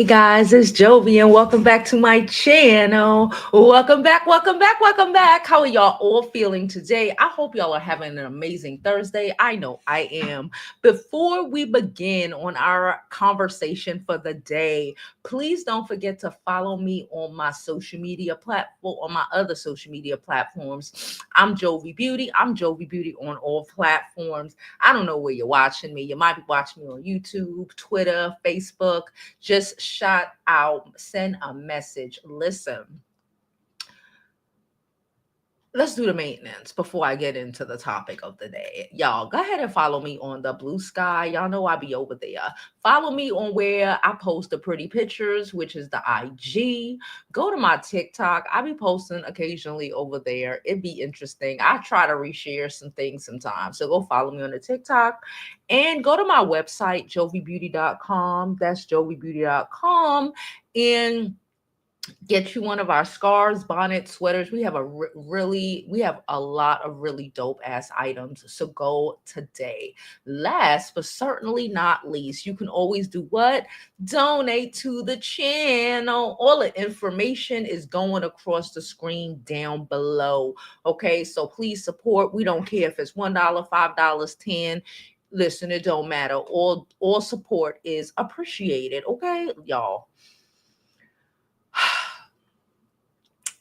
Hey guys, it's Jovi and welcome back to my channel. Welcome back, welcome back, welcome back. How are y'all all feeling today? I hope y'all are having an amazing Thursday. I know I am. Before we begin on our conversation for the day, please don't forget to follow me on my social media platform, on my other social media platforms. I'm Jovi Beauty. I'm Jovi Beauty on all platforms. I don't know where you're watching me. You might be watching me on YouTube, Twitter, Facebook. Just shout out, send a message. Listen, let's do the maintenance before I get into the topic of the day. Y'all, go ahead and follow me on the Blue Sky. Y'all know I be over there. Follow me on where I post the pretty pictures, which is the IG. Go to my TikTok. I be posting occasionally over there. It be interesting. I try to reshare some things sometimes. So go follow me on the TikTok and go to my website, jovibeauty.com. That's jovibeauty.com. And get you one of our scarves, bonnets, sweaters. We have we have a lot of really dope ass items. So go today. Last but certainly not least, you can always do what? Donate to the channel. All the information is going across the screen down below. Okay, so please support. We don't care if it's $1, $5, 10. Listen, it don't matter. All support is appreciated. Okay, y'all.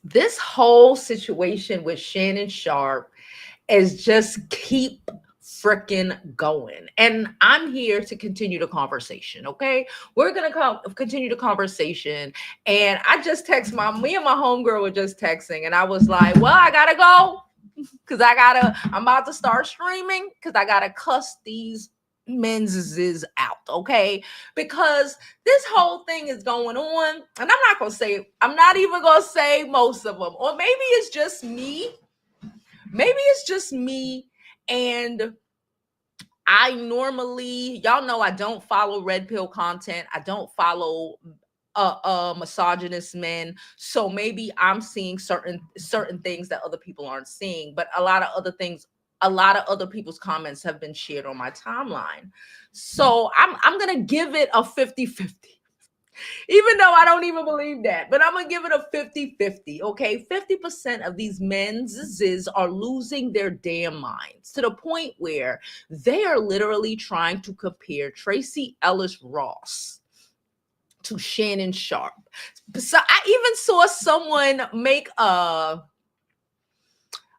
This whole situation with Shannon Sharpe is just keep freaking going. And I'm here to continue the conversation, okay? We're going to continue the conversation. And I just text me and my homegirl were just texting. And I was like, well, I got to go because I'm about to start streaming because I got to cuss these men's is out, okay? Because this whole thing is going on, and I'm not even gonna say most of them, or maybe it's just me. Maybe it's just me, and I normally, y'all know, I don't follow red pill content. I don't follow misogynist men. So maybe I'm seeing certain things that other people aren't seeing, but a lot of other people's comments have been shared on my timeline. So I'm gonna give it a 50-50. Even though I don't even believe that, but I'm gonna give it a 50-50. Okay, 50% of these men's are losing their damn minds to the point where they are literally trying to compare Tracee Ellis Ross to Shannon Sharpe. So I even saw someone make a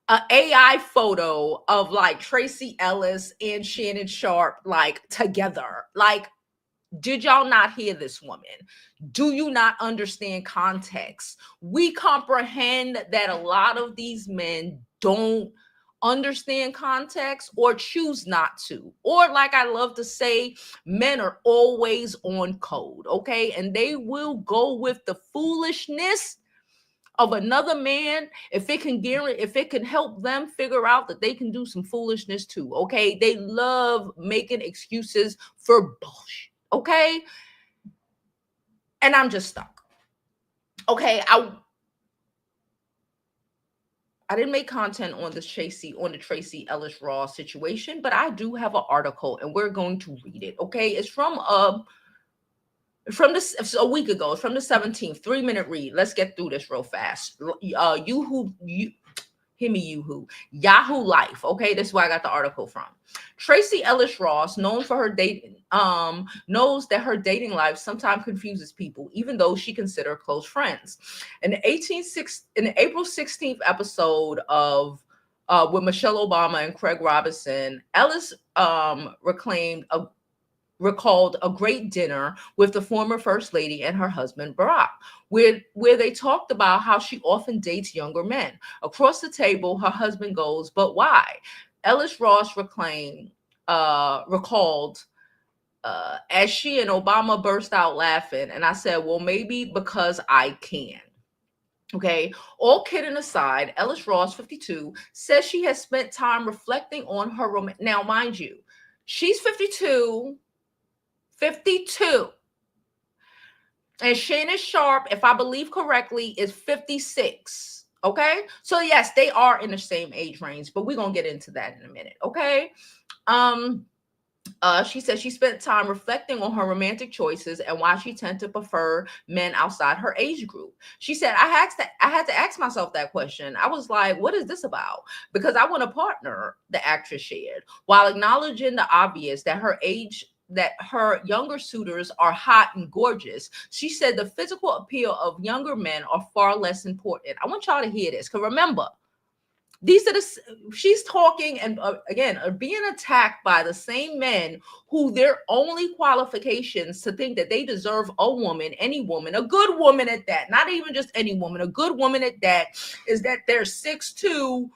AI photo of like Tracee Ellis and Shannon Sharpe like together. Like, did y'all not hear this woman? Do you not understand context? We comprehend that a lot of these men don't understand context or choose not to. Or, like I love to say, men are always on code, okay? And they will go with the foolishness of another man if it can help them figure out that they can do some foolishness too, okay? They love making excuses for bullshit. Okay. And I'm just stuck. Okay. I didn't make content on the Tracee Ellis Ross situation, but I do have an article and we're going to read it. Okay. It's from this a week ago. It's from the 17th, 3-minute read. Let's get through this real fast. Hear me, Yahoo Life. Okay, this is where I got the article from. Tracee Ellis Ross, known for her dating, knows that her dating life sometimes confuses people, even though she considers close friends. In the April 16th episode of with Michelle Obama and Craig Robinson, Ellis recalled a great dinner with the former First Lady and her husband, Barack, where they talked about how she often dates younger men. Across the table, her husband goes, "But why?" Ellis Ross recalled, as she and Obama burst out laughing. And I said, well, maybe because I can. Okay, all kidding aside, Ellis Ross, 52, says she has spent time reflecting on her Now, mind you, she's 52. And Shannon Sharpe, if I believe correctly, is 56. Okay. So yes, they are in the same age range, but we're gonna get into that in a minute. Okay. She said she spent time reflecting on her romantic choices and why she tend to prefer men outside her age group. She said, I had to ask myself that question. I was like, what is this about? Because I want a partner, the actress shared, while acknowledging the obvious that her younger suitors are hot and gorgeous. She said the physical appeal of younger men are far less important. I want y'all to hear this, because remember, these are she's talking and again are being attacked by the same men who their only qualifications to think that they deserve a woman, any woman, a good woman at that, not even just any woman, a good woman at that, is that they're 6'2",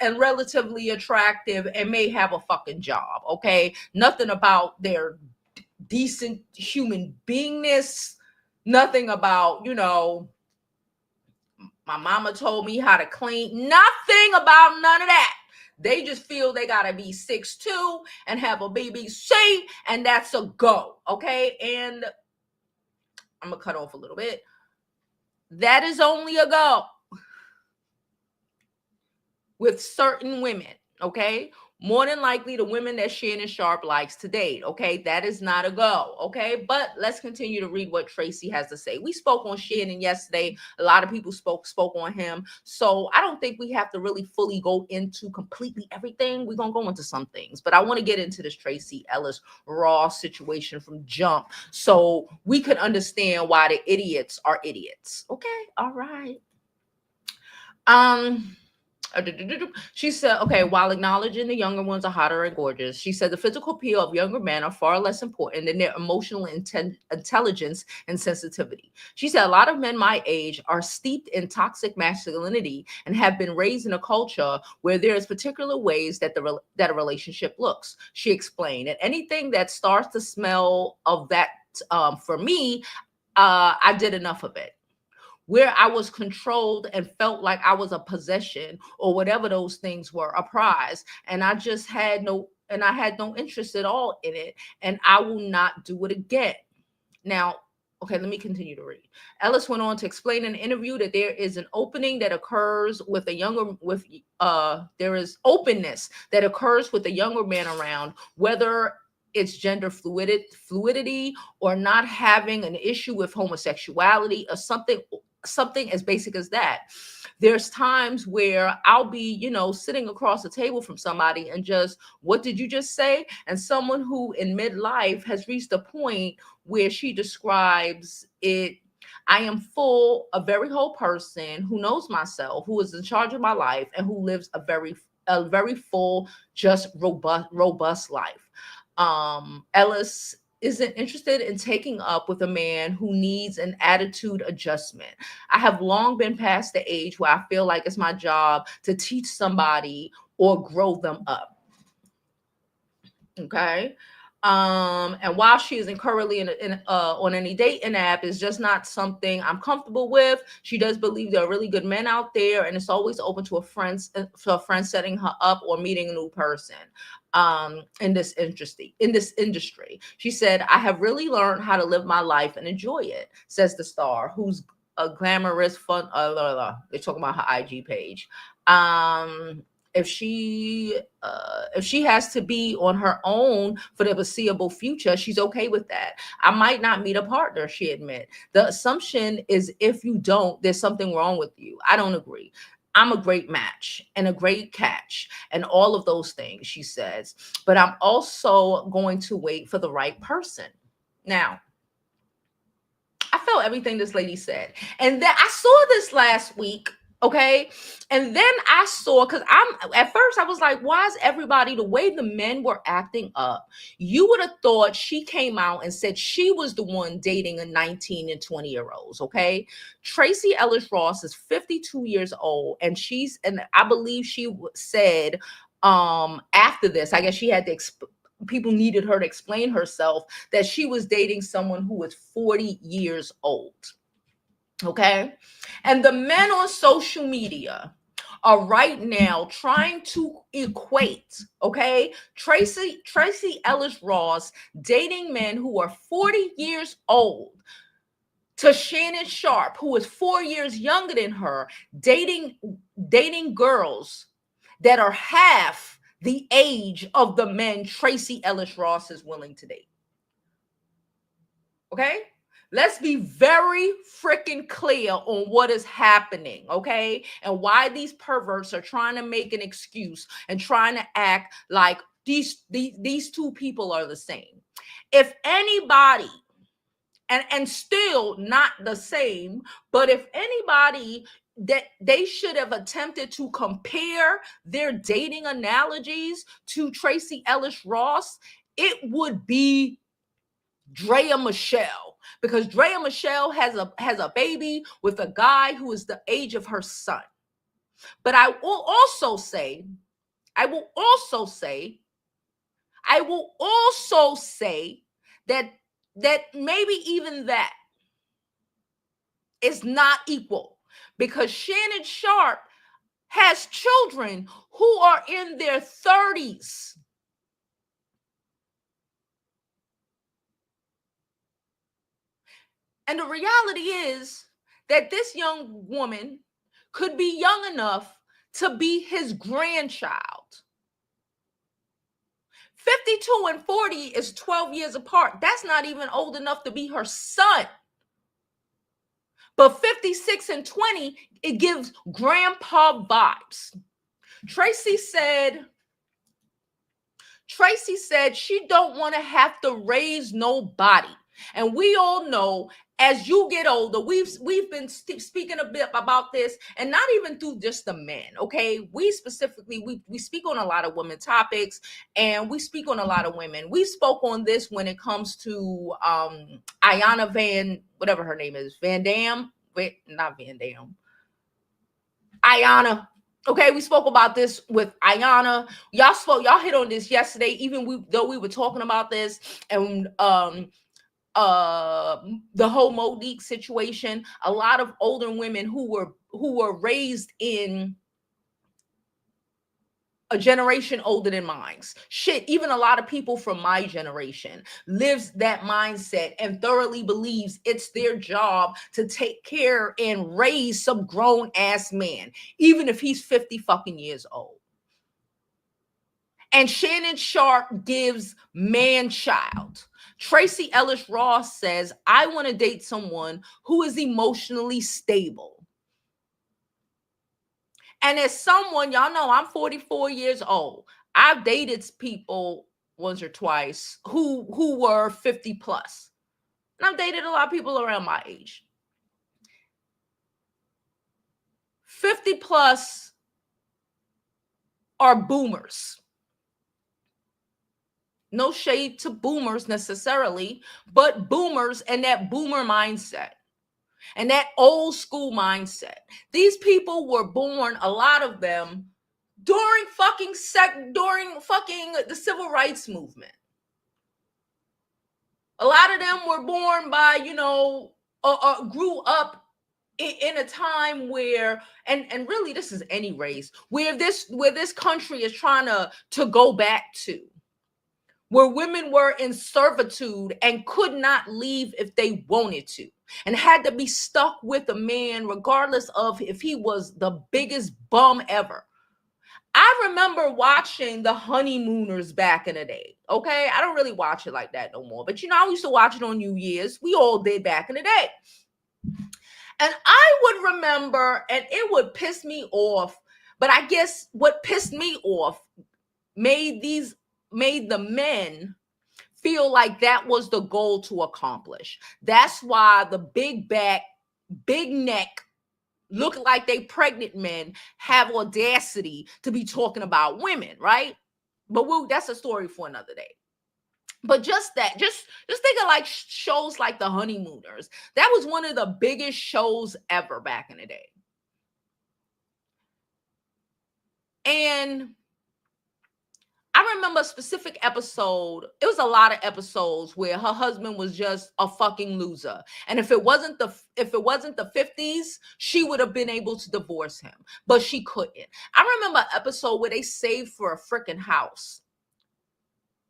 and relatively attractive and may have a fucking job. Okay, nothing about their decent human beingness, nothing about, my mama told me how to clean. Nothing about none of that. They just feel they got to be 6'2" and have a BBC, and that's a go. Okay. And I'm going to cut off a little bit. That is only a go with certain women. Okay. More than likely the women that Shannon Sharpe likes to date. Okay. That is not a go. Okay. But let's continue to read what Tracee has to say. We spoke on Shannon yesterday. A lot of people spoke on him. So I don't think we have to really fully go into completely everything. We're going to go into some things, but I want to get into this Tracee Ellis raw situation from jump so we can understand why the idiots are idiots. Okay. All right. She said, okay, while acknowledging the younger ones are hotter and gorgeous, she said the physical appeal of younger men are far less important than their emotional intelligence and sensitivity. She said a lot of men my age are steeped in toxic masculinity and have been raised in a culture where there is particular ways that that a relationship looks. She explained, and anything that starts to smell of that, for me, I did enough of it, where I was controlled and felt like I was a possession or whatever those things were, a prize. And I just had no interest at all in it. And I will not do it again. Now, okay, let me continue to read. Ellis went on to explain in an interview that there is an opening that occurs with there is openness that occurs with a younger man around, whether it's gender fluidity or not having an issue with homosexuality or something as basic as that. There's times where I'll be, sitting across the table from somebody and just, what did you just say? And someone who in midlife has reached a point where she describes it, I am a very whole person who knows myself, who is in charge of my life, and who lives a very full, just robust life. Ellis isn't interested in taking up with a man who needs an attitude adjustment. I have long been past the age where I feel like it's my job to teach somebody or grow them up. Okay. And while she isn't currently on any dating app, is just not something I'm comfortable with. She does believe there are really good men out there, and it's always open to a friend setting her up or meeting a new person. In this industry. She said, I have really learned how to live my life and enjoy it, says the star, who's a glamorous fun. They're talking about her IG page. If she has to be on her own for the foreseeable future, she's okay with that. I might not meet a partner, she admit. The assumption is if you don't, there's something wrong with you. I don't agree. I'm a great match and a great catch and all of those things, she says. But I'm also going to wait for the right person. Now, I felt everything this lady said. And then I saw this last week. Okay. And then I saw, because at first I was like, why is everybody, the way the men were acting up, you would have thought she came out and said she was the one dating a 19 and 20-year-olds. Okay. Tracee Ellis Ross is 52 years old. And I believe she said, after this, I guess she had to people needed her to explain herself, that she was dating someone who was 40 years old. Okay. And the men on social media are right now trying to equate, okay, Tracee Ellis Ross dating men who are 40 years old to Shannon Sharpe, who is 4 years younger than her, dating girls that are half the age of the men Tracee Ellis Ross is willing to date. Okay? Let's be very freaking clear on what is happening, okay? And why these perverts are trying to make an excuse and trying to act like these two people are the same. If anybody, and still not the same, but if anybody that they should have attempted to compare their dating analogies to Tracee Ellis Ross, it would be Drea Michelle, because Drea Michelle has a baby with a guy who is the age of her son. But I will also say that maybe even that is not equal, because Shannon Sharpe has children who are in their 30s. And the reality is that this young woman could be young enough to be his grandchild. 52 and 40 is 12 years apart. That's not even old enough to be her son. But 56 and 20, it gives grandpa vibes. Tracee said she don't want to have to raise nobody. And we all know, as you get older, we've been speaking a bit about this, and not even through just the men, okay? We specifically, we speak on a lot of women topics, and we speak on a lot of women. We spoke on this when it comes to Ayana whatever her name is, Van Dam. Wait, not Van Dam. Ayana. Okay, we spoke about this with Ayana. Y'all hit on this yesterday, even though we were talking about this, and the whole Monique situation. A lot of older women who were raised in a generation older than mine. Shit, even a lot of people from my generation lives that mindset and thoroughly believes it's their job to take care and raise some grown ass man, even if he's 50 fucking years old. And Shannon Sharpe gives man child. Tracee Ellis Ross says, I want to date someone who is emotionally stable. And as someone, y'all know I'm 44 years old. I've dated people once or twice who were 50 plus. And I've dated a lot of people around my age. 50 plus are boomers. No shade to boomers necessarily, but boomers and that boomer mindset. And that old school mindset. These people were born, a lot of them, during fucking the civil rights movement. A lot of them were born by, grew up in a time where, and really this is any race, where this country is trying to go back to. Where women were in servitude and could not leave if they wanted to, and had to be stuck with a man regardless of if he was the biggest bum ever. I remember watching The Honeymooners back in the day, okay? I don't really watch it like that no more, but I used to watch it on New Year's. We all did back in the day. And I would remember, and it would piss me off, but I guess what pissed me off made the men feel like that was the goal to accomplish. That's why the big back, big neck, look like they pregnant men have audacity to be talking about women, right? But that's a story for another day. But just think of like shows like The Honeymooners. That was one of the biggest shows ever back in the day. And I remember a specific episode. It was a lot of episodes where her husband was just a fucking loser. And if it wasn't the 50s, she would have been able to divorce him, but she couldn't. I remember an episode where they saved for a freaking house.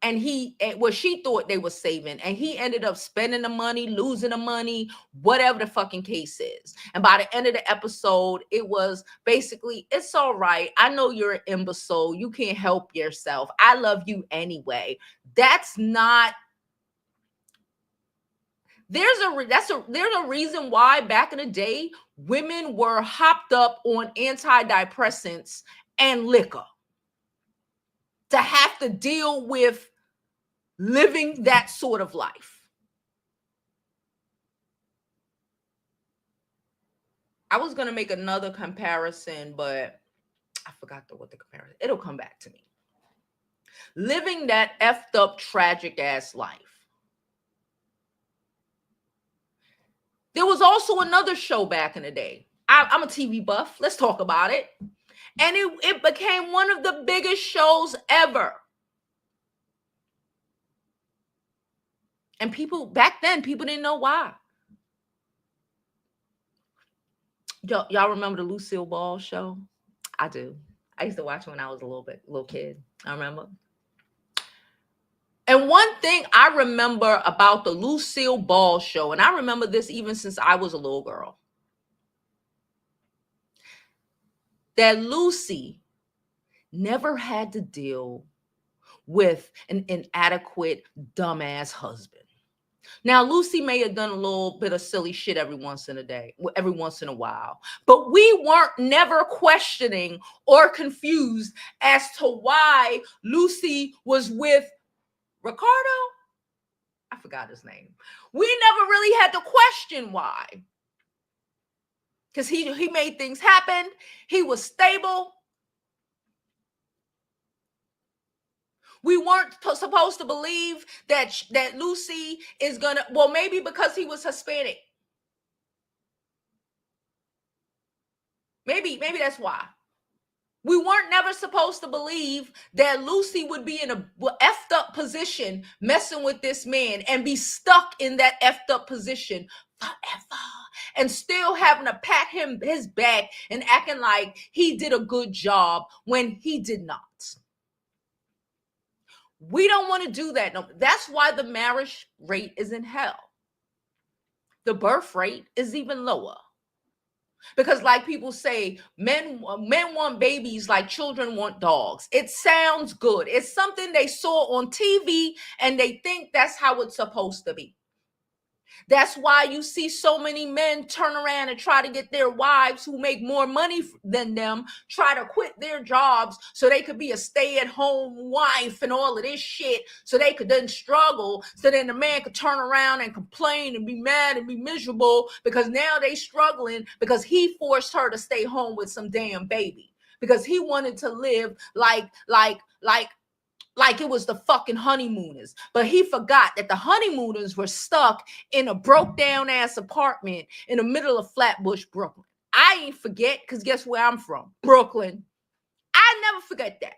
And she thought they were saving, and he ended up spending the money, losing the money, whatever the fucking case is. And by the end of the episode, it was basically, it's all right. I know you're an imbecile. You can't help yourself. I love you anyway. That's not. There's a reason why back in the day women were hopped up on antidepressants and liquor to have to deal with living that sort of life. I was going to make another comparison, but I forgot what the comparison. It'll come back to me. Living that effed up, tragic ass life. There was also another show back in the day. I'm a TV buff. Let's talk about it. And it became one of the biggest shows ever. And back then, people didn't know why. Y'all remember the Lucille Ball show? I do. I used to watch it when I was a little kid. I remember. And one thing I remember about the Lucille Ball show, and I remember this even since I was a little girl, that Lucy never had to deal with an inadequate, dumbass husband. Now, Lucy may have done a little bit of silly shit every once in a while, but we weren't never questioning or confused as to why Lucy was with Ricardo. I forgot his name. We never really had to question why. Because he made things happen. He was stable. We weren't supposed to believe that Lucy is gonna, well, maybe because he was Hispanic. Maybe that's why. We weren't never supposed to believe that Lucy would be in a effed up position messing with this man and be stuck in that effed up position forever and still having to pat his back and acting like he did a good job when he did not. We don't want to do that. No, that's why the marriage rate is in hell. The birth rate is even lower. Because like people say, men want babies like children want dogs. It sounds good. It's something they saw on TV and they think that's how it's supposed to be. That's why you see so many men turn around and try to get their wives who make more money than them, try to quit their jobs so they could be a stay-at-home wife and all of this shit, so they could then struggle, so then the man could turn around and complain and be mad and be miserable because now they struggling because he forced her to stay home with some damn baby because he wanted to live like it was the fucking honeymooners. But he forgot that the honeymooners were stuck in a broke down ass apartment in the middle of Flatbush, Brooklyn. I ain't forget, because guess where I'm from? Brooklyn. I never forget that.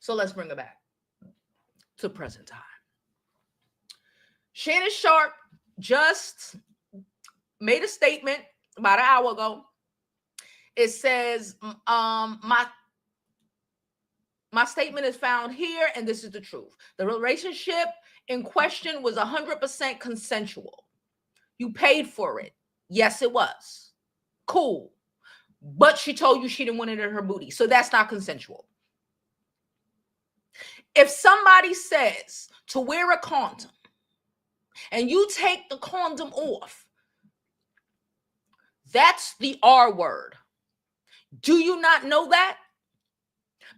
So let's bring it back to present time. Shannon Sharpe just made a statement about an hour ago. It says, my statement is found here, and this is the truth. The relationship in question was 100% consensual. You paid for it. Yes, it was. Cool. But she told you she didn't want it in her booty. So that's not consensual. If somebody says to wear a condom and you take the condom off, that's the R word. Do you not know that?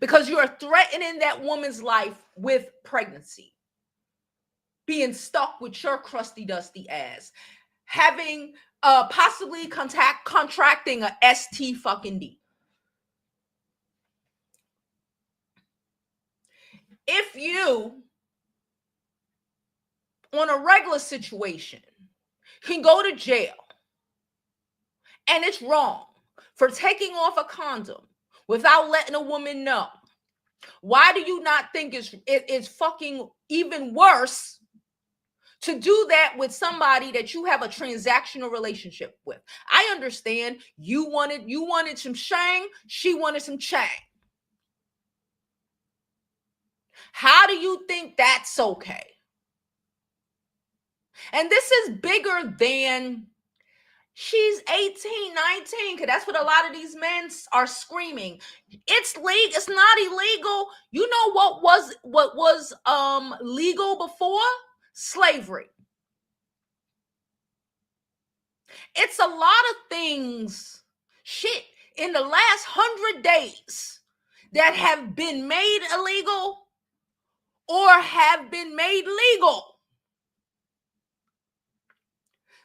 Because you are threatening that woman's life with pregnancy, being stuck with your crusty, dusty ass, having possibly contracting a ST fucking D. If you, on a regular situation, can go to jail, and it's wrong for taking off a condom without letting a woman know, Why do you not think it's fucking even worse to do that with somebody that you have a transactional relationship with? I understand you wanted some shang, she wanted some chang. How do you think that's okay? And this is bigger than she's 18, 19, because that's what a lot of these men are screaming. It's legal. It's not illegal. You know what was legal before? Slavery. It's a lot of things, shit, in the last 100 days that have been made illegal or have been made legal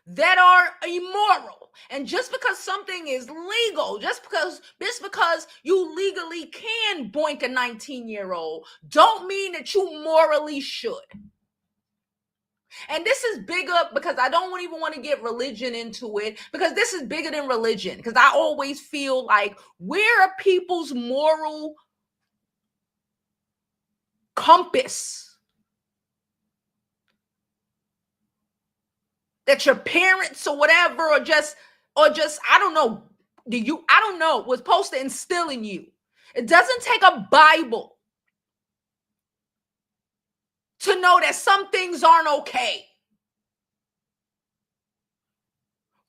that are immoral. And just because something is legal, just because you legally can boink a 19-year-old, don't mean that you morally should. And this is bigger because I don't even want to get religion into it, because this is bigger than religion. Because I always feel like, where are people's moral compass? That your parents or whatever, or just I don't know, I don't know, was supposed to instill in you. It doesn't take a Bible to know that some things aren't okay.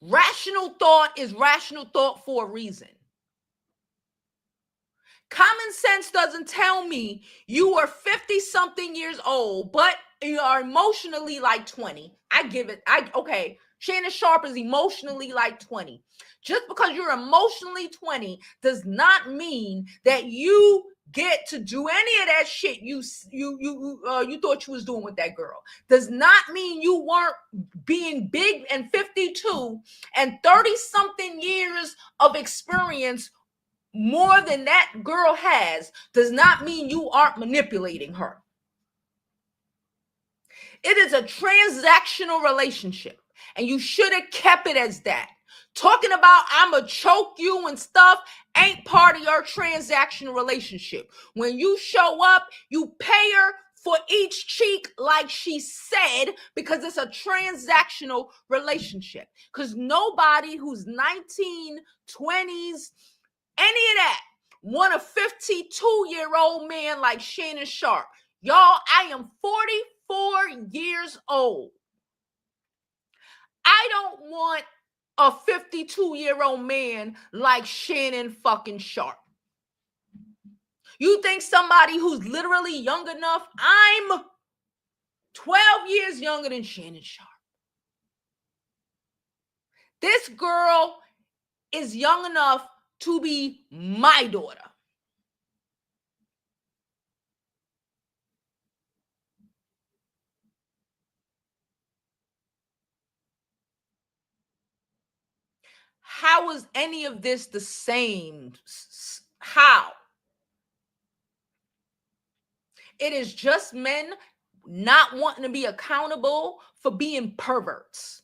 Rational thought is rational thought for a reason. Common sense doesn't tell me you are 50 something years old, but you are emotionally like 20. Okay. Shannon Sharpe is emotionally like 20. Just because you're emotionally 20 does not mean that you get to do any of that shit you thought you was doing with that girl. Does not mean you weren't being big and 52 and 30 something years of experience more than that girl has. Does not mean you aren't manipulating her. It is a transactional relationship, and you should have kept it as that. Talking about I'ma choke you and stuff ain't part of your transactional relationship. When you show up, you pay her for each cheek, like she said, because it's a transactional relationship. Because nobody who's 19, 20s, any of that, want a 52-year-old man like Shannon Sharpe. Y'all, I am 44 years old. I don't want a 52-year-old man like Shannon fucking Sharpe. You think somebody who's literally young enough? I'm 12 years younger than Shannon Sharpe. This girl is young enough to be my daughter. How is any of this the same? How? It is just men not wanting to be accountable for being perverts.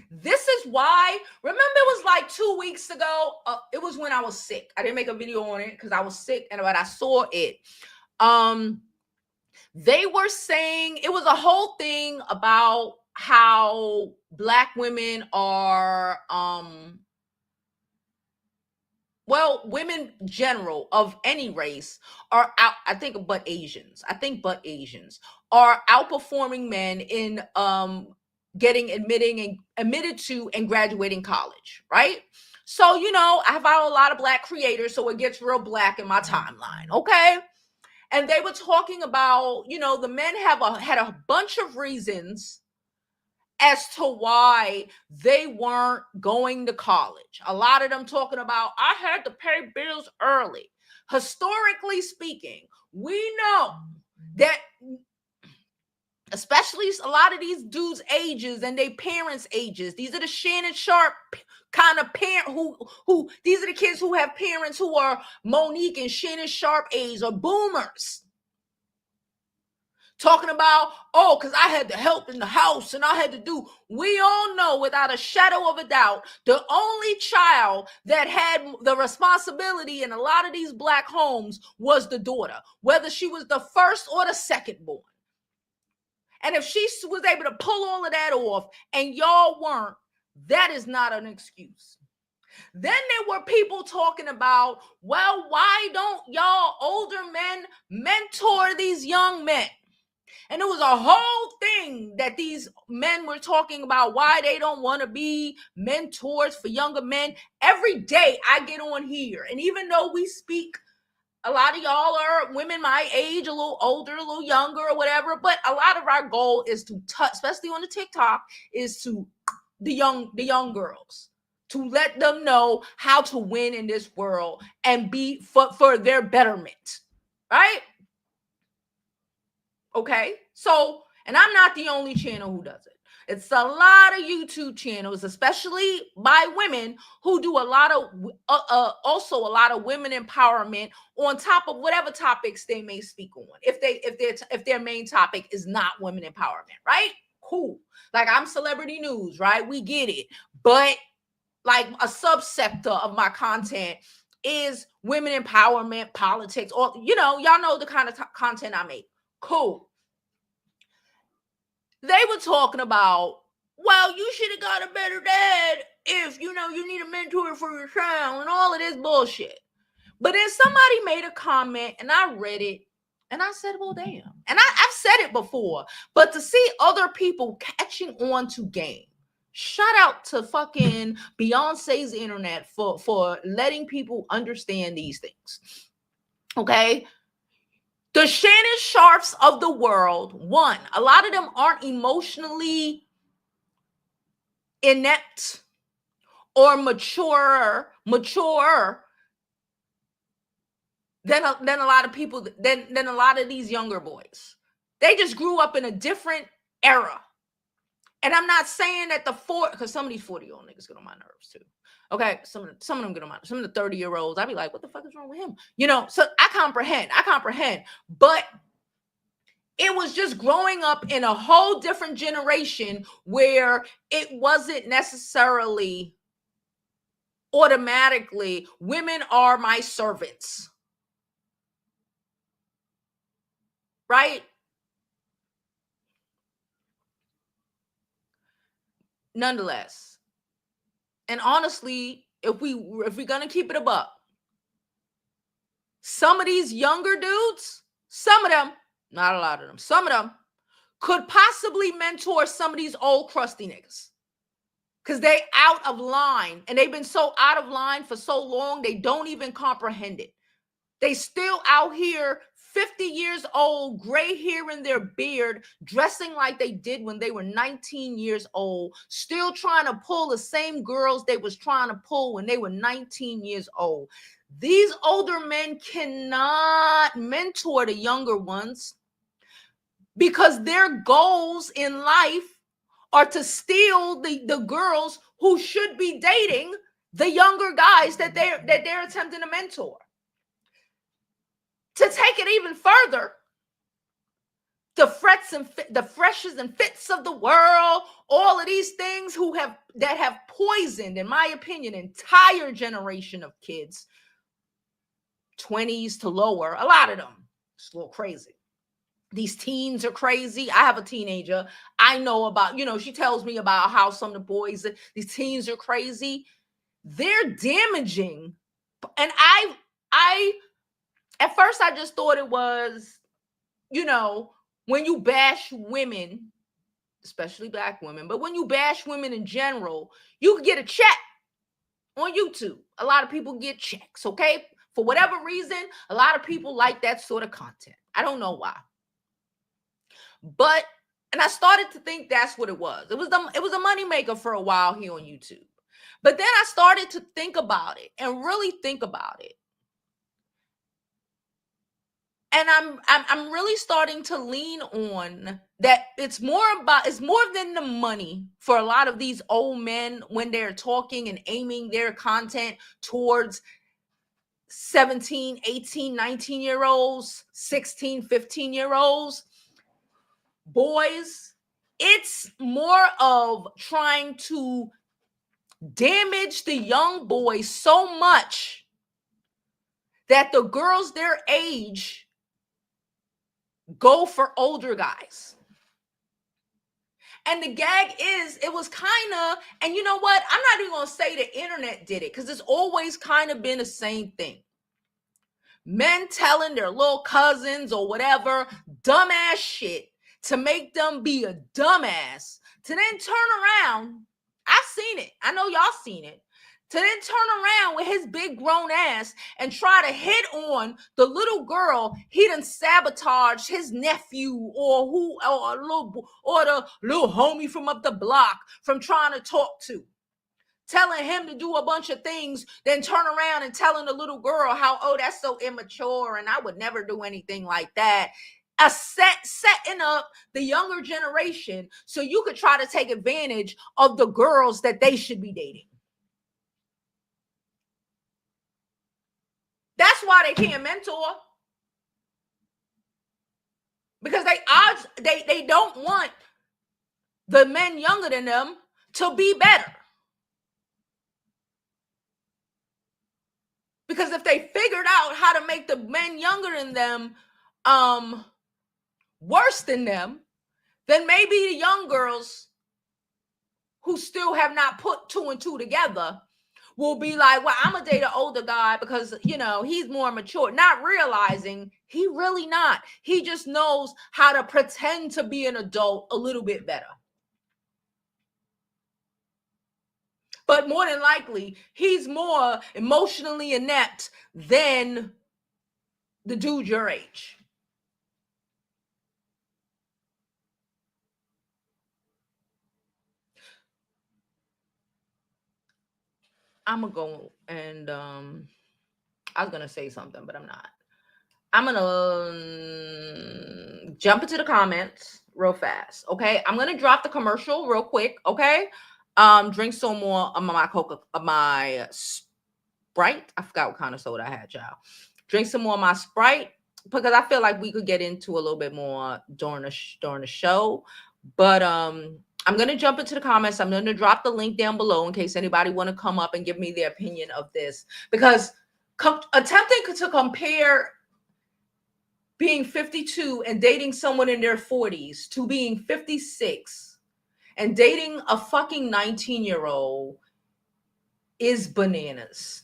This is why, remember, it was like 2 weeks ago. It was when I was sick. I didn't make a video on it because I was sick, and when I saw it, they were saying it was a whole thing about how Black women are, women general of any race are out. I think but Asians are outperforming men in getting admitted to and graduating college, right? So, I follow a lot of Black creators, so it gets real Black in my timeline, okay? And they were talking about, the men had a bunch of reasons as to why they weren't going to college. A lot of them talking about, I had to pay bills early. Historically speaking, we know that, especially a lot of these dudes' ages and their parents' ages, these are the Shannon Sharpe kind of parent who these are the kids who have parents who are Monique and Shannon Sharpe age, or boomers. talking about, oh, because I had to help in the house and I had to do. We all know without a shadow of a doubt, the only child that had the responsibility in a lot of these Black homes was the daughter, whether she was the first or the second born. And if she was able to pull all of that off and y'all weren't, that is not an excuse. Then there were people talking about, well, why don't y'all older men mentor these young men? And it was a whole thing that these men were talking about, why they don't want to be mentors for younger men. Every day I get on here, and even though we speak, a lot of y'all are women my age, a little older, a little younger or whatever, but a lot of our goal is to touch, especially on the TikTok, is to the young girls, to let them know how to win in this world and be for their betterment, right? Okay, so, and I'm not the only channel who does it. It's a lot of YouTube channels, especially by women, who do a lot of also a lot of women empowerment on top of whatever topics they may speak on. If their main topic is not women empowerment, right? Cool. Like, I'm celebrity news, right? We get it. But like a subsector of my content is women empowerment, politics, or y'all know the kind of content I make. Cool. They were talking about, well, you should have got a better dad if you need a mentor for your child and all of this bullshit. But then somebody made a comment and I read it and I said, well, damn. And I've said it before, but to see other people catching on to game. Shout out to fucking Beyonce's internet for letting people understand these things. Okay? The Shannon Sharpes of the world, one, a lot of them aren't emotionally inept or mature than a lot of people, than a lot of these younger boys. They just grew up in a different era. And I'm not saying that because some of these 40-year-old niggas get on my nerves too. Okay, some of them get on my nerves. Some of the 30-year-olds, I'd be like, what the fuck is wrong with him? So I comprehend. But it was just growing up in a whole different generation where it wasn't necessarily automatically, women are my servants. Right? Nonetheless, and honestly, if we're gonna keep it above, some of these younger dudes, some of them, not a lot of them, some of them could possibly mentor some of these old crusty niggas, because they out of line, and they've been so out of line for so long they don't even comprehend it. They still out here 50 years old, gray hair in their beard, dressing like they did when they were 19 years old, still trying to pull the same girls they was trying to pull when they were 19 years old. These older men cannot mentor the younger ones because their goals in life are to steal the girls who should be dating the younger guys that they're attempting to mentor. To take it even further, the freshes and fits of the world, all of these things that have poisoned, in my opinion, entire generation of kids, 20s to lower, a lot of them. It's a little crazy. These teens are crazy. I have a teenager. I know about, she tells me about how some of the boys, these teens are crazy. They're damaging. And I at first I just thought it was, when you bash women, especially Black women, but when you bash women in general, you can get a check on YouTube. A lot of people get checks, okay? For whatever reason, a lot of people like that sort of content. I don't know why. And I started to think that's what it was. It was a moneymaker for a while here on YouTube. But then I started to think about it and really think about it. And I'm really starting to lean on that it's more than the money for a lot of these old men when they're talking and aiming their content towards 17, 18, 19-year-olds, 16, 15-year-olds. boys, it's more of trying to damage the young boys so much that the girls their age go for older guys. And the gag is, it was kind of, and you know what? I'm not even going to say the internet did it, because it's always kind of been the same thing. Men telling their little cousins or whatever dumbass shit to make them be a dumbass, to then turn around. I've seen it. I know y'all seen it. To then turn around with his big grown ass and try to hit on the little girl he done sabotaged his nephew or the little homie from up the block from trying to talk to. Telling him to do a bunch of things, then turn around and telling the little girl how, oh, that's so immature and I would never do anything like that. Setting up the younger generation so you could try to take advantage of the girls that they should be dating. That's why they can't mentor. Because they don't want the men younger than them to be better. Because if they figured out how to make the men younger than them worse than them, then maybe the young girls who still have not put two and two together will be like, well, I'm gonna date an older guy because, you know, he's more mature, not realizing he really not. He just knows how to pretend to be an adult a little bit better. But more than likely, he's more emotionally inept than the dude your age. I'm gonna go and I was gonna say something, but I'm not. I'm gonna jump into the comments real fast. Okay, I'm gonna drop the commercial real quick. Okay, drink some more of my Sprite. I forgot what kind of soda I had, y'all. Drink some more of my Sprite because I feel like we could get into a little bit more during the show. But I'm gonna jump into the comments. I'm gonna drop the link down below in case anybody want to come up and give me their opinion of this, because attempting to compare being 52 and dating someone in their 40s to being 56 and dating a fucking 19-year-old is bananas.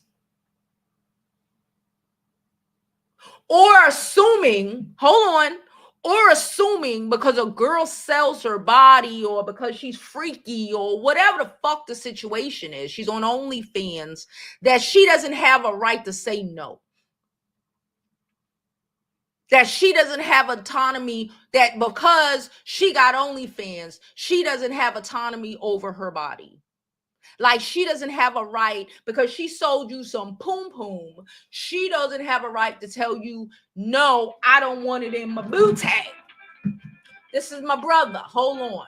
Or assuming because a girl sells her body or because she's freaky or whatever the fuck the situation is, she's on OnlyFans, that she doesn't have a right to say no. That she doesn't have autonomy, that because she got OnlyFans, she doesn't have autonomy over her booty. Like she doesn't have a right because she sold you some poom poom. She doesn't have a right to tell you, no, I don't want it in my booty. This is my brother. Hold on.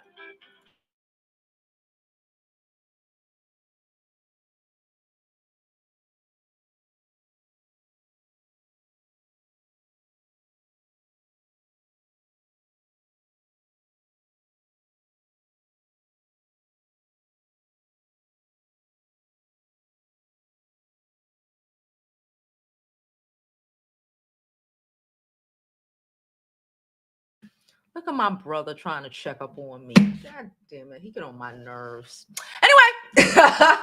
Look at my brother trying to check up on me. God damn it. He get on my nerves. Anyway,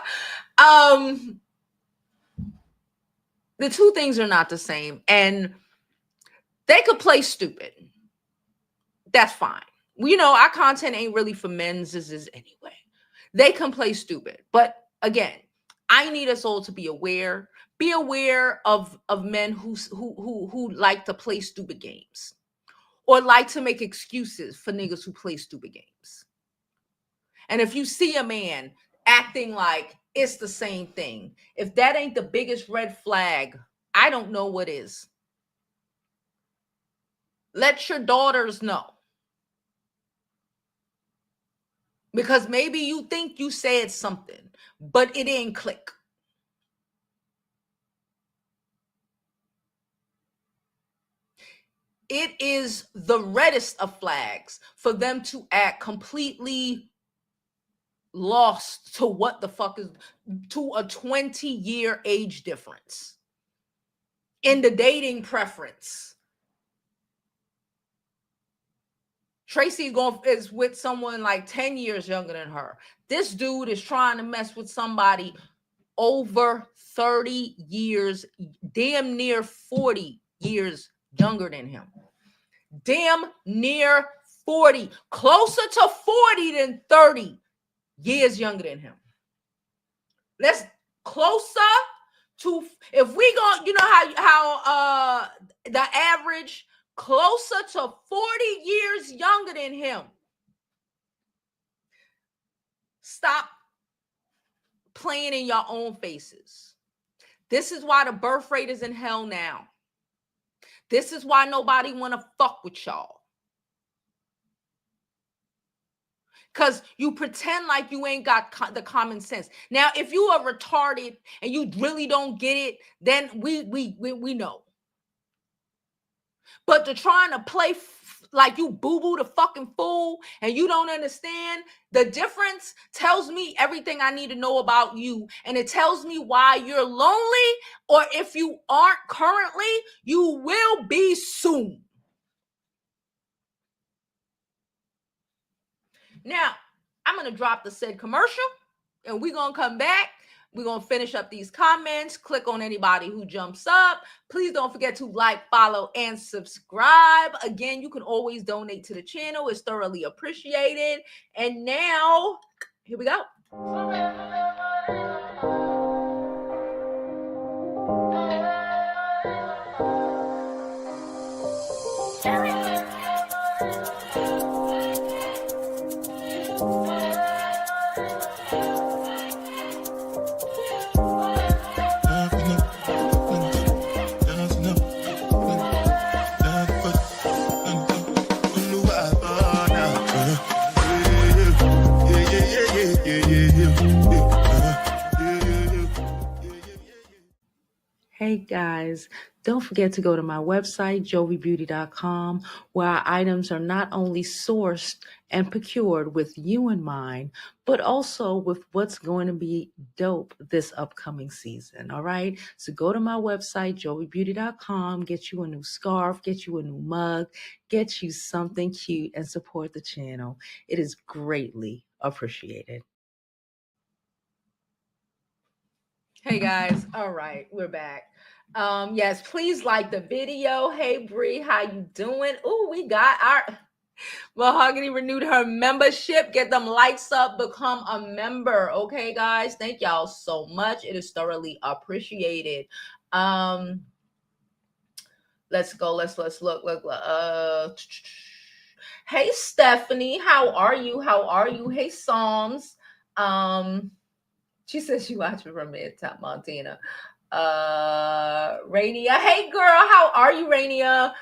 the two things are not the same. And they could play stupid. That's fine. You know, our content ain't really for men's is anyway. They can play stupid. But again, I need us all to be aware. Be aware of men who like to play stupid games or like to make excuses for niggas who play stupid games. And if you see a man acting like it's the same thing, if that ain't the biggest red flag, I don't know what is. Let your daughters know. Because maybe you think you said something, but it didn't click. it is the reddest of flags for them to act completely lost to what the fuck is, to a 20-year age difference in the dating preference. Tracee is with someone like 10 years younger than her. This dude is trying to mess with somebody over 30 years, damn near 40 years younger than him. Damn near 40, closer to 40 than 30 years younger than him. Let's closer to, if we go, you know how the average closer to 40 years younger than him. Stop playing in your own faces. This is why the birth rate is in hell now. This is why nobody want to fuck with y'all. Because you pretend like you ain't got the common sense. Now, if you are retarded and you really don't get it, then we know. But to trying to play like you boo-boo the fucking fool and you don't understand the difference tells me everything I need to know about you. And it tells me why you're lonely, or if you aren't currently, you will be soon. Now, I'm going to drop the said commercial and we're going to come back. We're going to finish up these comments. Click on anybody who jumps up. Please don't forget to like, follow, and subscribe. Again, you can always donate to the channel. It's thoroughly appreciated. And now, here we go. Hey guys, don't forget to go to my website, jovibeauty.com, where our items are not only sourced and procured with you in mind, but also with what's going to be dope this upcoming season. All right. So go to my website, jovibeauty.com, get you a new scarf, get you a new mug, get you something cute, and support the channel. It is greatly appreciated. Hey guys, all right, we're back. Yes, please like the video. Hey Bree, how you doing? Oh, we got our Mahogany renewed her membership. Get them likes up, become a member. Okay, guys, thank y'all so much. It is thoroughly appreciated. Let's go. Let's look. Hey Stephanie, how are you? Hey Psalms. She says she watched me from Midtown, Montana. Rainia. Hey girl, how are you, Rainia?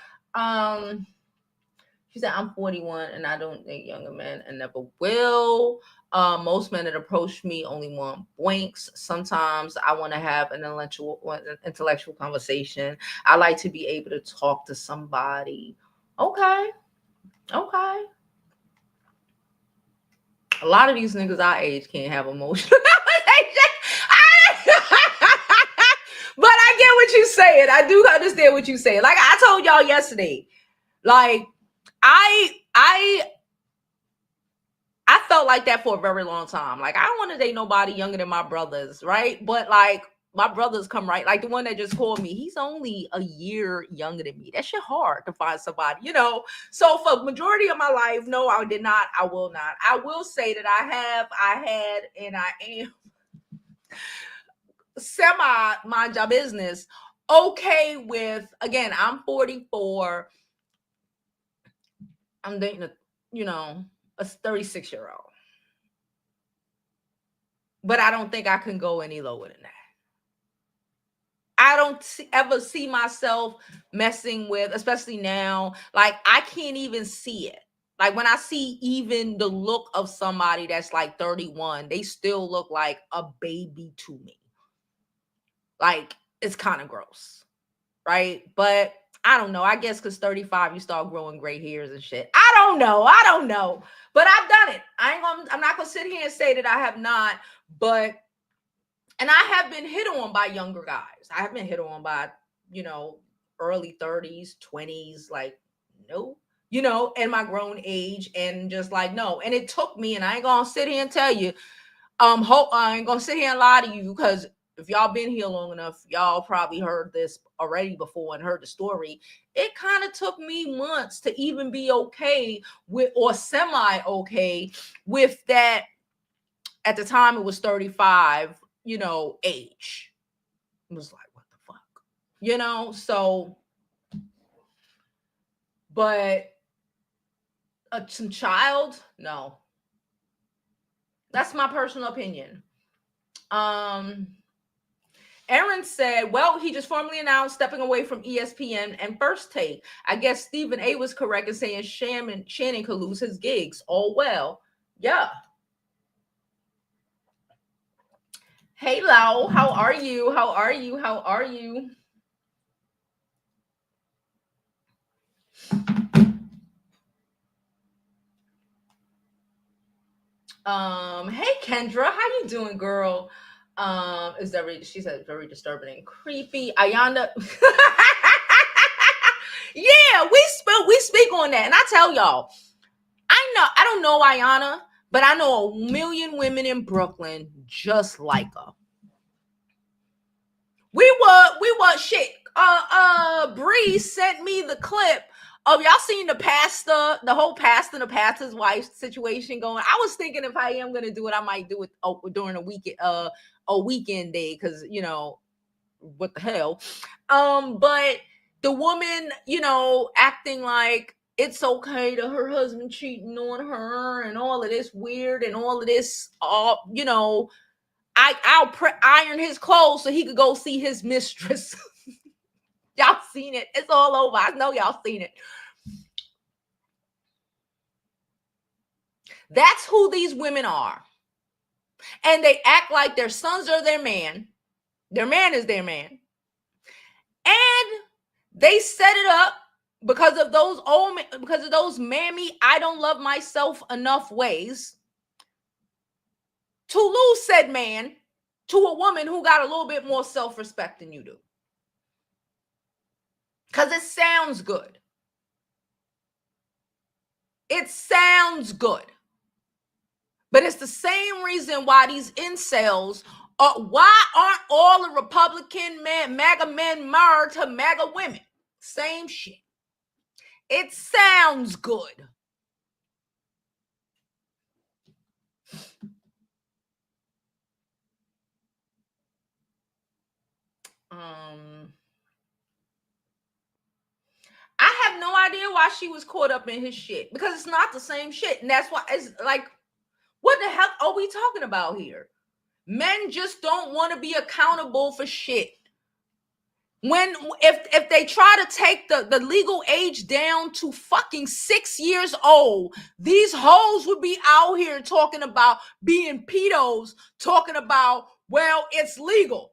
She said, I'm 41 and I don't date younger men and never will. Most men that approach me only want blanks. Sometimes I want to have an intellectual conversation. I like to be able to talk to somebody. Okay. A lot of these niggas our age can't have emotional But I get what you're saying. I do understand what you're saying. Like I told y'all yesterday, like I felt like that for a very long time. Like I don't want to date nobody younger than my brothers, right? But like my brothers come right. Like the one that just called me, he's only a year younger than me. That shit hard to find somebody, you know. So for majority of my life, no, I did not. I will not. I will say that I had, and I am semi mind your business okay with, again, I'm 44, I'm dating a 36-year-old, but I don't think I can go any lower than that. I don't ever see myself messing with, especially now, like I can't even see it. Like when I see even the look of somebody that's like 31, they still look like a baby to me. Like it's kind of gross, right? But I don't know. I guess because 35, you start growing gray hairs and shit. I don't know. I don't know. But I've done it. I'm not gonna sit here and say that I have not, but and I have been hit on by younger guys. I have been hit on by, you know, early 30s, 20s, like, no, you know, in my grown age, and just like, no. And it took me, and I ain't gonna sit here and tell you, I ain't gonna sit here and lie to you, because if y'all been here long enough, y'all probably heard this already before and heard the story. It kind of took me months to even be okay with, or semi okay with that. At the time, it was 35, you know, age. It was like, what the fuck? You know, so, but some child, no. That's my personal opinion. Aaron said, well, he just formally announced stepping away from ESPN and First Take. I guess Stephen A was correct in saying Shannon could lose his gigs. Oh, well. Yeah. Hey, Lau, how are you? How are you? How are you? Hey, Kendra, how you doing, girl? Is that she said very disturbing and creepy. Ayana. Yeah, we speak on that. And I tell y'all, I don't know Ayana, but I know a million women in Brooklyn just like her. We were shit. Bree sent me the clip of, y'all seen the whole pastor and the pastor's wife situation going. I was thinking, if I am gonna do it, I might do it during a weekend day, because, you know, what the hell. But the woman, you know, acting like it's okay to her husband cheating on her and all of this weird and all of this, you know, I'll iron his clothes so he could go see his mistress. Y'all seen it. It's all over. I know y'all seen it. That's who these women are. And they act like their sons are their man. Their man is their man. And they set it up because of those mammy, I don't love myself enough ways to lose said man to a woman who got a little bit more self-respect than you do. Because it sounds good. It sounds good. But it's the same reason why these incels why aren't all the Republican men, MAGA men married to MAGA women? Same shit. It sounds good. I have no idea why she was caught up in his shit, because it's not the same shit. And that's why it's like, what the hell are we talking about here? Men just don't want to be accountable for shit. If they try to take the legal age down to fucking 6 years old, these hoes would be out here talking about being pedos, talking about, well, it's legal.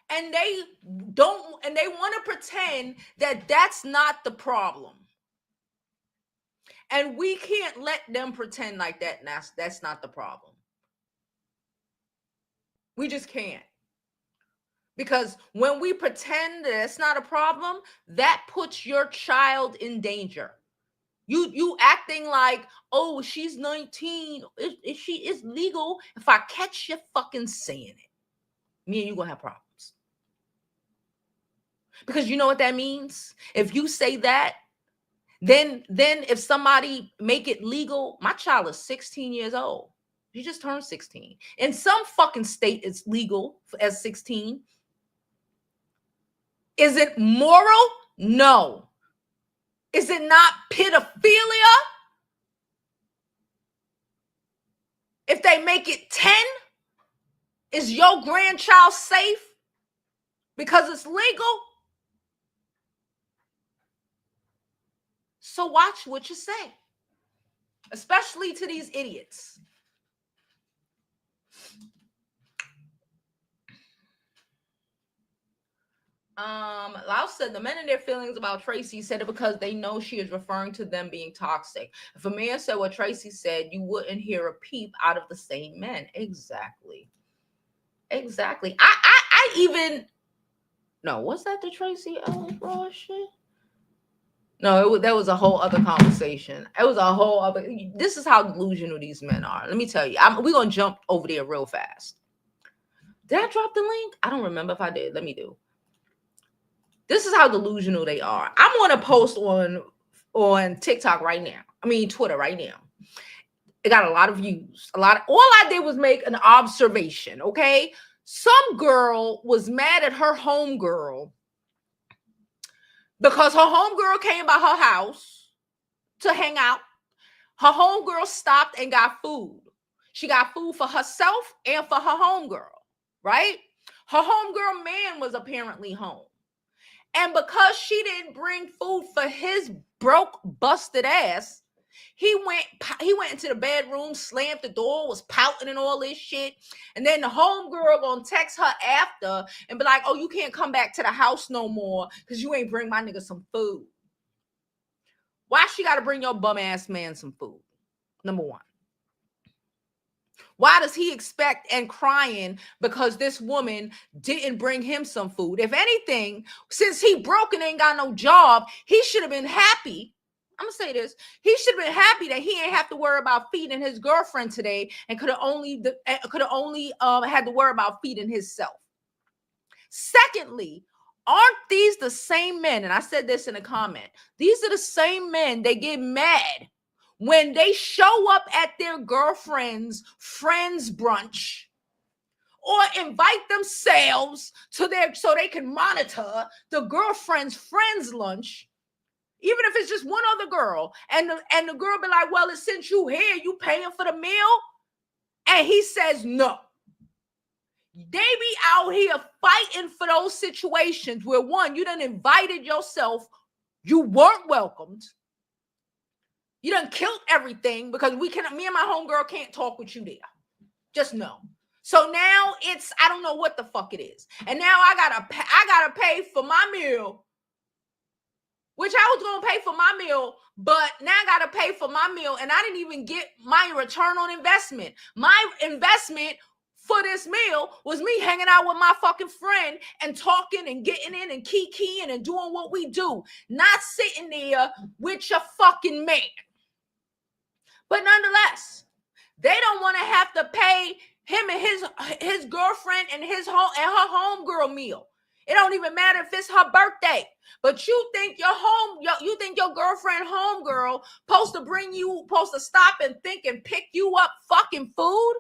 And they want to pretend that that's not the problem. And we can't let them pretend like that. And that's not the problem. We just can't. Because when we pretend that it's not a problem, that puts your child in danger. You acting like, oh, she's 19. She is legal. If I catch you fucking saying it, me and you gonna have problems. Because you know what that means? If you say that, then if somebody make it legal, my child is 16 years old. She just turned 16. In some fucking state, it's legal as 16. Is it moral? No. Is it not pedophilia? If they make it 10, is your grandchild safe because it's legal? So watch what you say, especially to these idiots. Laos said the men in their feelings about Tracee said it because they know she is referring to them being toxic. If a man said what Tracee said, you wouldn't hear a peep out of the same men. Exactly. Exactly. I even no, was that the Tracee Ellis raw shit? No, that was a whole other conversation. It was a whole other. This is how delusional these men are. Let me tell you. We're gonna jump over there real fast. Did I drop the link? I don't remember if I did. Let me do. This is how delusional they are. I'm gonna post on TikTok right now. I mean Twitter right now. It got a lot of views. All I did was make an observation. Okay, some girl was mad at her homegirl because her homegirl came by her house to hang out. Her homegirl stopped and got food. She got food for herself and for her homegirl, right? Her homegirl man was apparently home. And because she didn't bring food for his broke, busted ass, he went into the bedroom, slammed the door, was pouting and all this shit. And then the homegirl gonna text her after and be like, oh, you can't come back to the house no more because you ain't bring my nigga some food. Why she gotta bring your bum ass man some food? Number one. Why does he expect and crying because this woman didn't bring him some food? If anything, since he broke and ain't got no job, he should have been happy. I'm gonna say this. He should have been happy that he ain't have to worry about feeding his girlfriend today and could have only had to worry about feeding himself. Secondly, aren't these the same men? And I said this in a comment. These are the same men. They get mad when they show up at their girlfriend's friends brunch or invite themselves to so they can monitor the girlfriend's friends lunch, even if it's just one other girl, and the girl be like, well, since you here, you paying for the meal? And he says no. They be out here fighting for those situations where, one, you done invited yourself, you weren't welcomed. You done killed everything because me and my homegirl can't talk with you there. Just know. So now I don't know what the fuck it is. And now I gotta pay for my meal, which I was gonna pay for my meal, but now I gotta pay for my meal, and I didn't even get my return on investment. My investment for this meal was me hanging out with my fucking friend and talking and getting in and kikiing and doing what we do, not sitting there with your fucking man. But nonetheless, they don't want to have to pay him and his girlfriend and her homegirl meal. It don't even matter if it's her birthday. But you think your girlfriend homegirl supposed to stop and think and pick you up fucking food?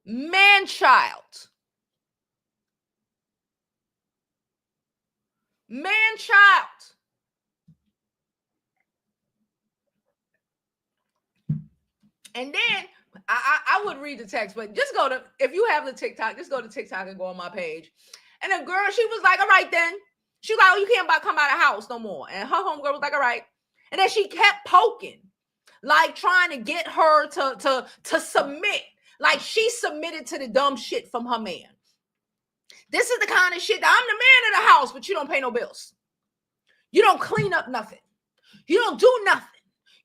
Man-child. And then I would read the text, but just if you have the TikTok, just go to TikTok and go on my page. And the girl, she was like, all right then. She was like, oh, you can't come out of the house no more. And her homegirl was like, all right. And then she kept poking, like trying to get her to submit. Like she submitted to the dumb shit from her man. This is the kind of shit that I'm the man of the house, but you don't pay no bills. You don't clean up nothing. You don't do nothing.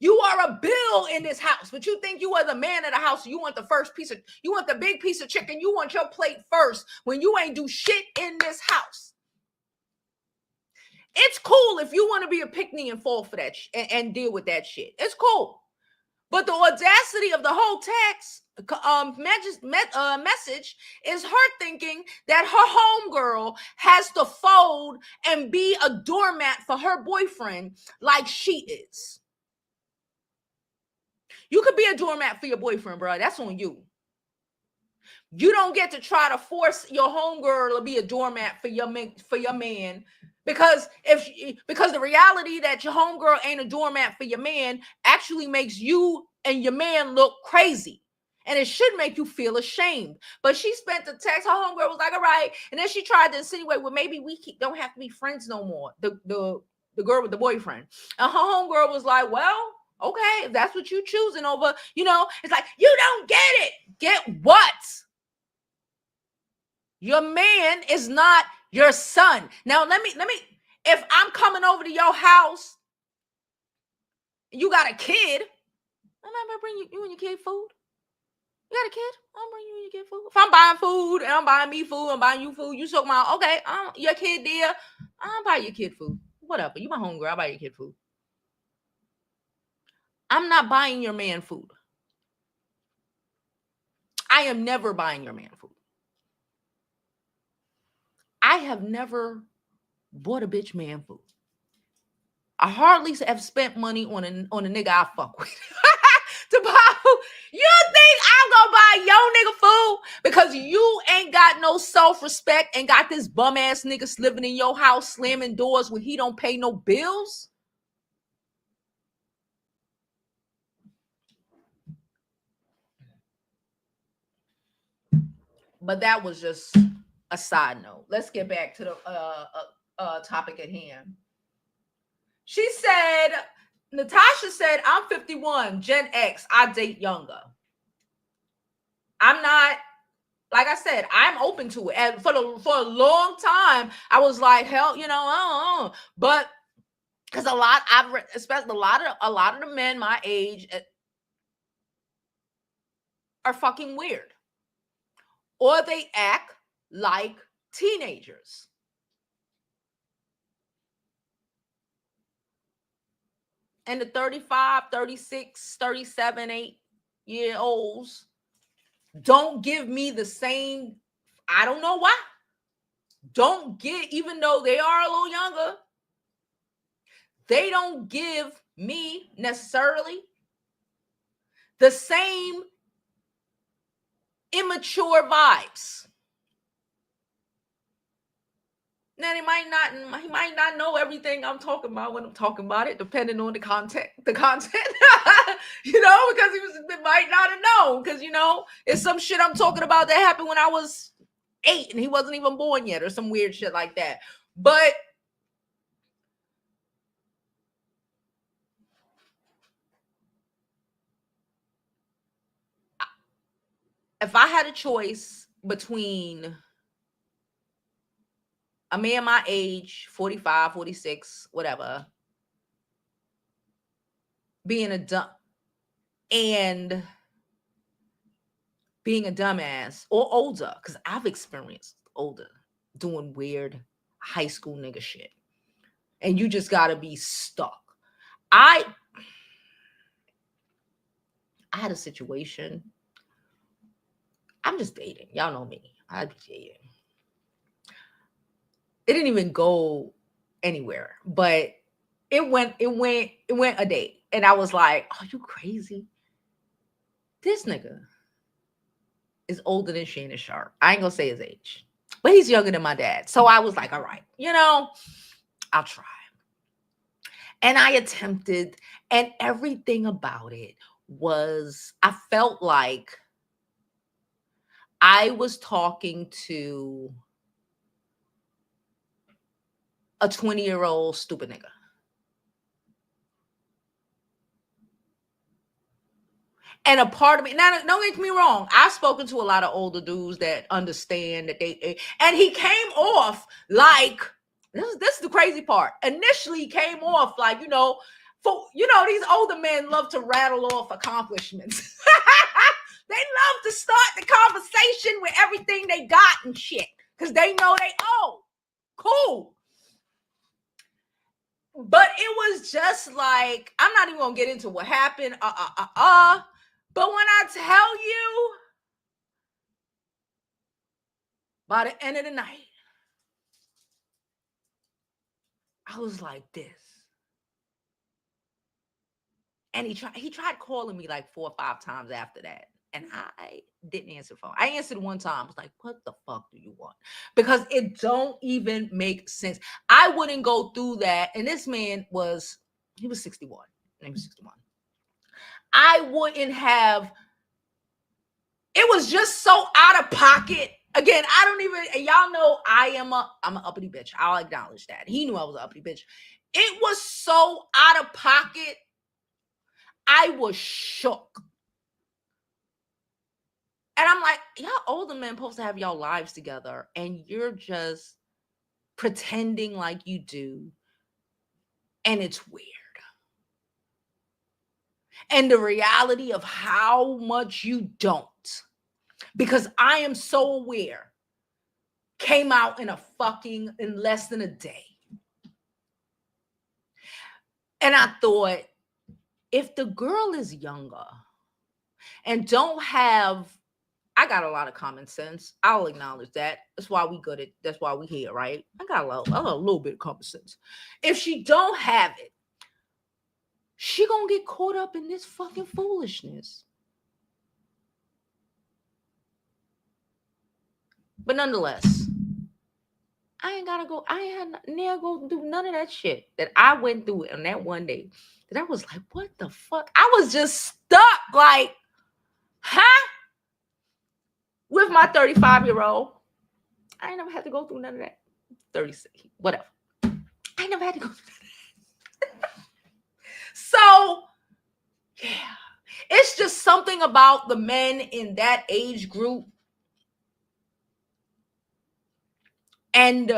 You are a bill in this house, but you think you are the man of the house. You want you want the big piece of chicken. You want your plate first when you ain't do shit in this house. It's cool if you want to be a pick-me and fall for that and deal with that shit. It's cool. But the audacity of the whole text message is her thinking that her homegirl has to fold and be a doormat for her boyfriend like she is. You could be a doormat for your boyfriend, bro. That's on you. You don't get to try to force your homegirl to be a doormat for your man, because the reality that your homegirl ain't a doormat for your man actually makes you and your man look crazy, and it should make you feel ashamed. But she spent the text. Her homegirl was like, "All right," and then she tried to insinuate, "Well, maybe we don't have to be friends no more." The girl with the boyfriend, and her homegirl was like, "Well, okay, if that's what you choosing over, it's like, you don't get it. Get what? Your man is not your son. Now, let me, if I'm coming over to your house, you got a kid, I'm not gonna bring you and your kid food. You got a kid? I'm bringing you and your kid food. If I'm buying food and I'm buying me food, I'm buying you food, you talking about, okay, your kid there, I'll buy your kid food. Whatever. You my homegirl, I'll buy your kid food. I'm not buying your man food. I am never buying your man food. I have never bought a bitch man food. I hardly have spent money on a nigga I fuck with to buy food. You think I'm gonna buy your nigga food because you ain't got no self-respect and got this bum ass nigga living in your house slamming doors when he don't pay no bills? But that was just a side note. Let's get back to the topic at hand. She said, Natasha said, I'm 51, Gen X. I date younger. I'm not, like I said, I'm open to it. And for a long time, I was like, hell, I don't know. But because I've read, especially a lot of the men my age are fucking weird. Or they act like teenagers. And the 35, 36, 37, 8-year-olds don't give me the same, I don't know why. Don't get, even though they are a little younger, they don't give me necessarily the same immature vibes. Now he might not know everything I'm talking about when I'm talking about it, depending on the content, because he might not have known, because it's some shit I'm talking about that happened when I was 8 and he wasn't even born yet, or some weird shit like that. But if I had a choice between a man my age, 45, 46, whatever, being a dumbass, or older, because I've experienced older doing weird high school nigga shit, and you just gotta be stuck. I had a situation. I'm just dating. Y'all know me. I'd be dating. It didn't even go anywhere, but it went a date, and I was like, "Are you crazy? This nigga is older than Shannon Sharpe. I ain't gonna say his age, but he's younger than my dad." So I was like, "All right, I'll try." And I attempted, and everything about it was, I felt like I was talking to a 20-year-old stupid nigga. And a part of me, now don't get me wrong, I've spoken to a lot of older dudes that understand that and he came off like, this is the crazy part. Initially, he came off like, these older men love to rattle off accomplishments. They love to start the conversation with everything they got and shit, because they know cool. But it was just like, I'm not even gonna get into what happened. But when I tell you, by the end of the night, I was like this. And he tried calling me like 4 or 5 times after that. And I didn't answer the phone. I answered one time. I was like, what the fuck do you want? Because it don't even make sense. I wouldn't go through that. And this man he was 61. He was 61. I wouldn't have. It was just so out of pocket. Again, I don't even, y'all know I'm an uppity bitch. I'll acknowledge that. He knew I was an uppity bitch. It was so out of pocket. I was shook. And I'm like, y'all older men supposed to have y'all lives together, and you're just pretending like you do, and it's weird. And the reality of how much you don't, because I am so aware, came out in less than a day. And I thought, if the girl is younger and don't have, I got a lot of common sense. I'll acknowledge that. That's why that's why we here, right? I got a little bit of common sense. If she don't have it, she gonna get caught up in this fucking foolishness. But nonetheless, I ain't never go do none of that shit that I went through on that one day. That I was like, what the fuck? I was just stuck, like, huh? With my 35-year-old. I ain't never had to go through none of that. 36, whatever. I never had to go through that. So, yeah. It's just something about the men in that age group and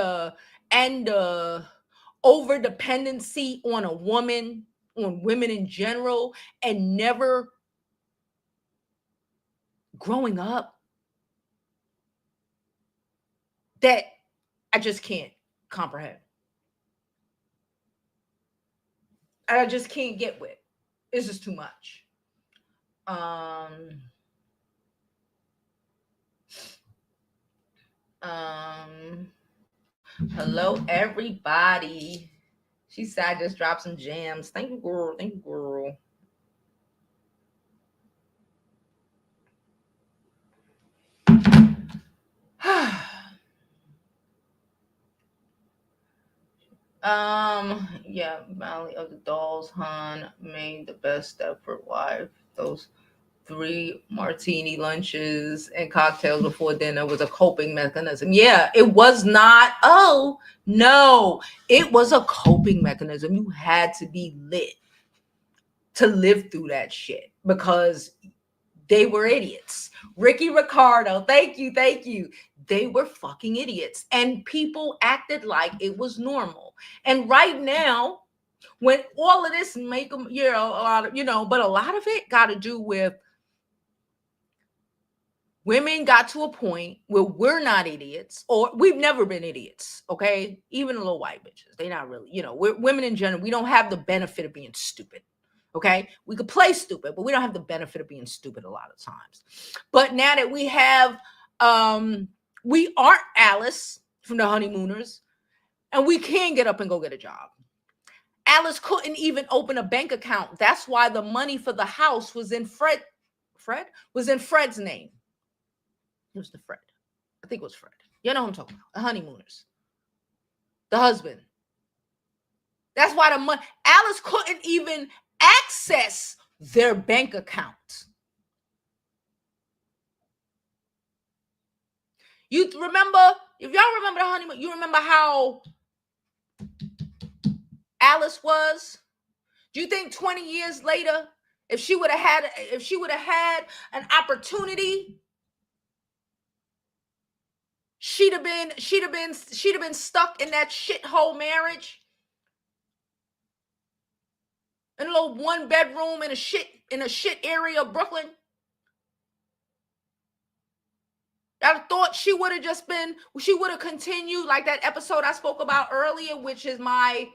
over dependency on a woman, on women in general, and never growing up, that I just can't comprehend. I just can't get with. It's just too much. Hello, everybody. She said I just dropped some jams. Thank you, girl. Thank you, girl. Yeah, Valley of the Dolls, Han made the best Stepford wife. Those 3 martini lunches and cocktails before dinner was a coping mechanism. Yeah, it was not. Oh, no, it was a coping mechanism. You had to be lit to live through that shit because they were idiots. Ricky Ricardo, thank you. They were fucking idiots. And people acted like it was normal. And right now, when all of this make them, a lot of, but a lot of it got to do with women got to a point where we're not idiots, or we've never been idiots, okay? Even the little white bitches, they not really, we're women in general. We don't have the benefit of being stupid, okay? We could play stupid, but we don't have the benefit of being stupid a lot of times. But now that we have, we aren't Alice from the Honeymooners, and we can get up and go get a job. Alice couldn't even open a bank account. That's why the money for the house was in Fred was in Fred's name. It was the Fred. I think it was Fred. You know what I'm talking about. The Honeymooners. The husband. That's why the money. Alice couldn't even access their bank account. You remember, if y'all remember the honeymoon, you remember how Alice was? Do you think 20 years later, if she would have had an opportunity, she'd have been stuck in that shithole marriage? In a little 1-bedroom in a shit area of Brooklyn? I thought she would have continued like that episode I spoke about earlier, which is my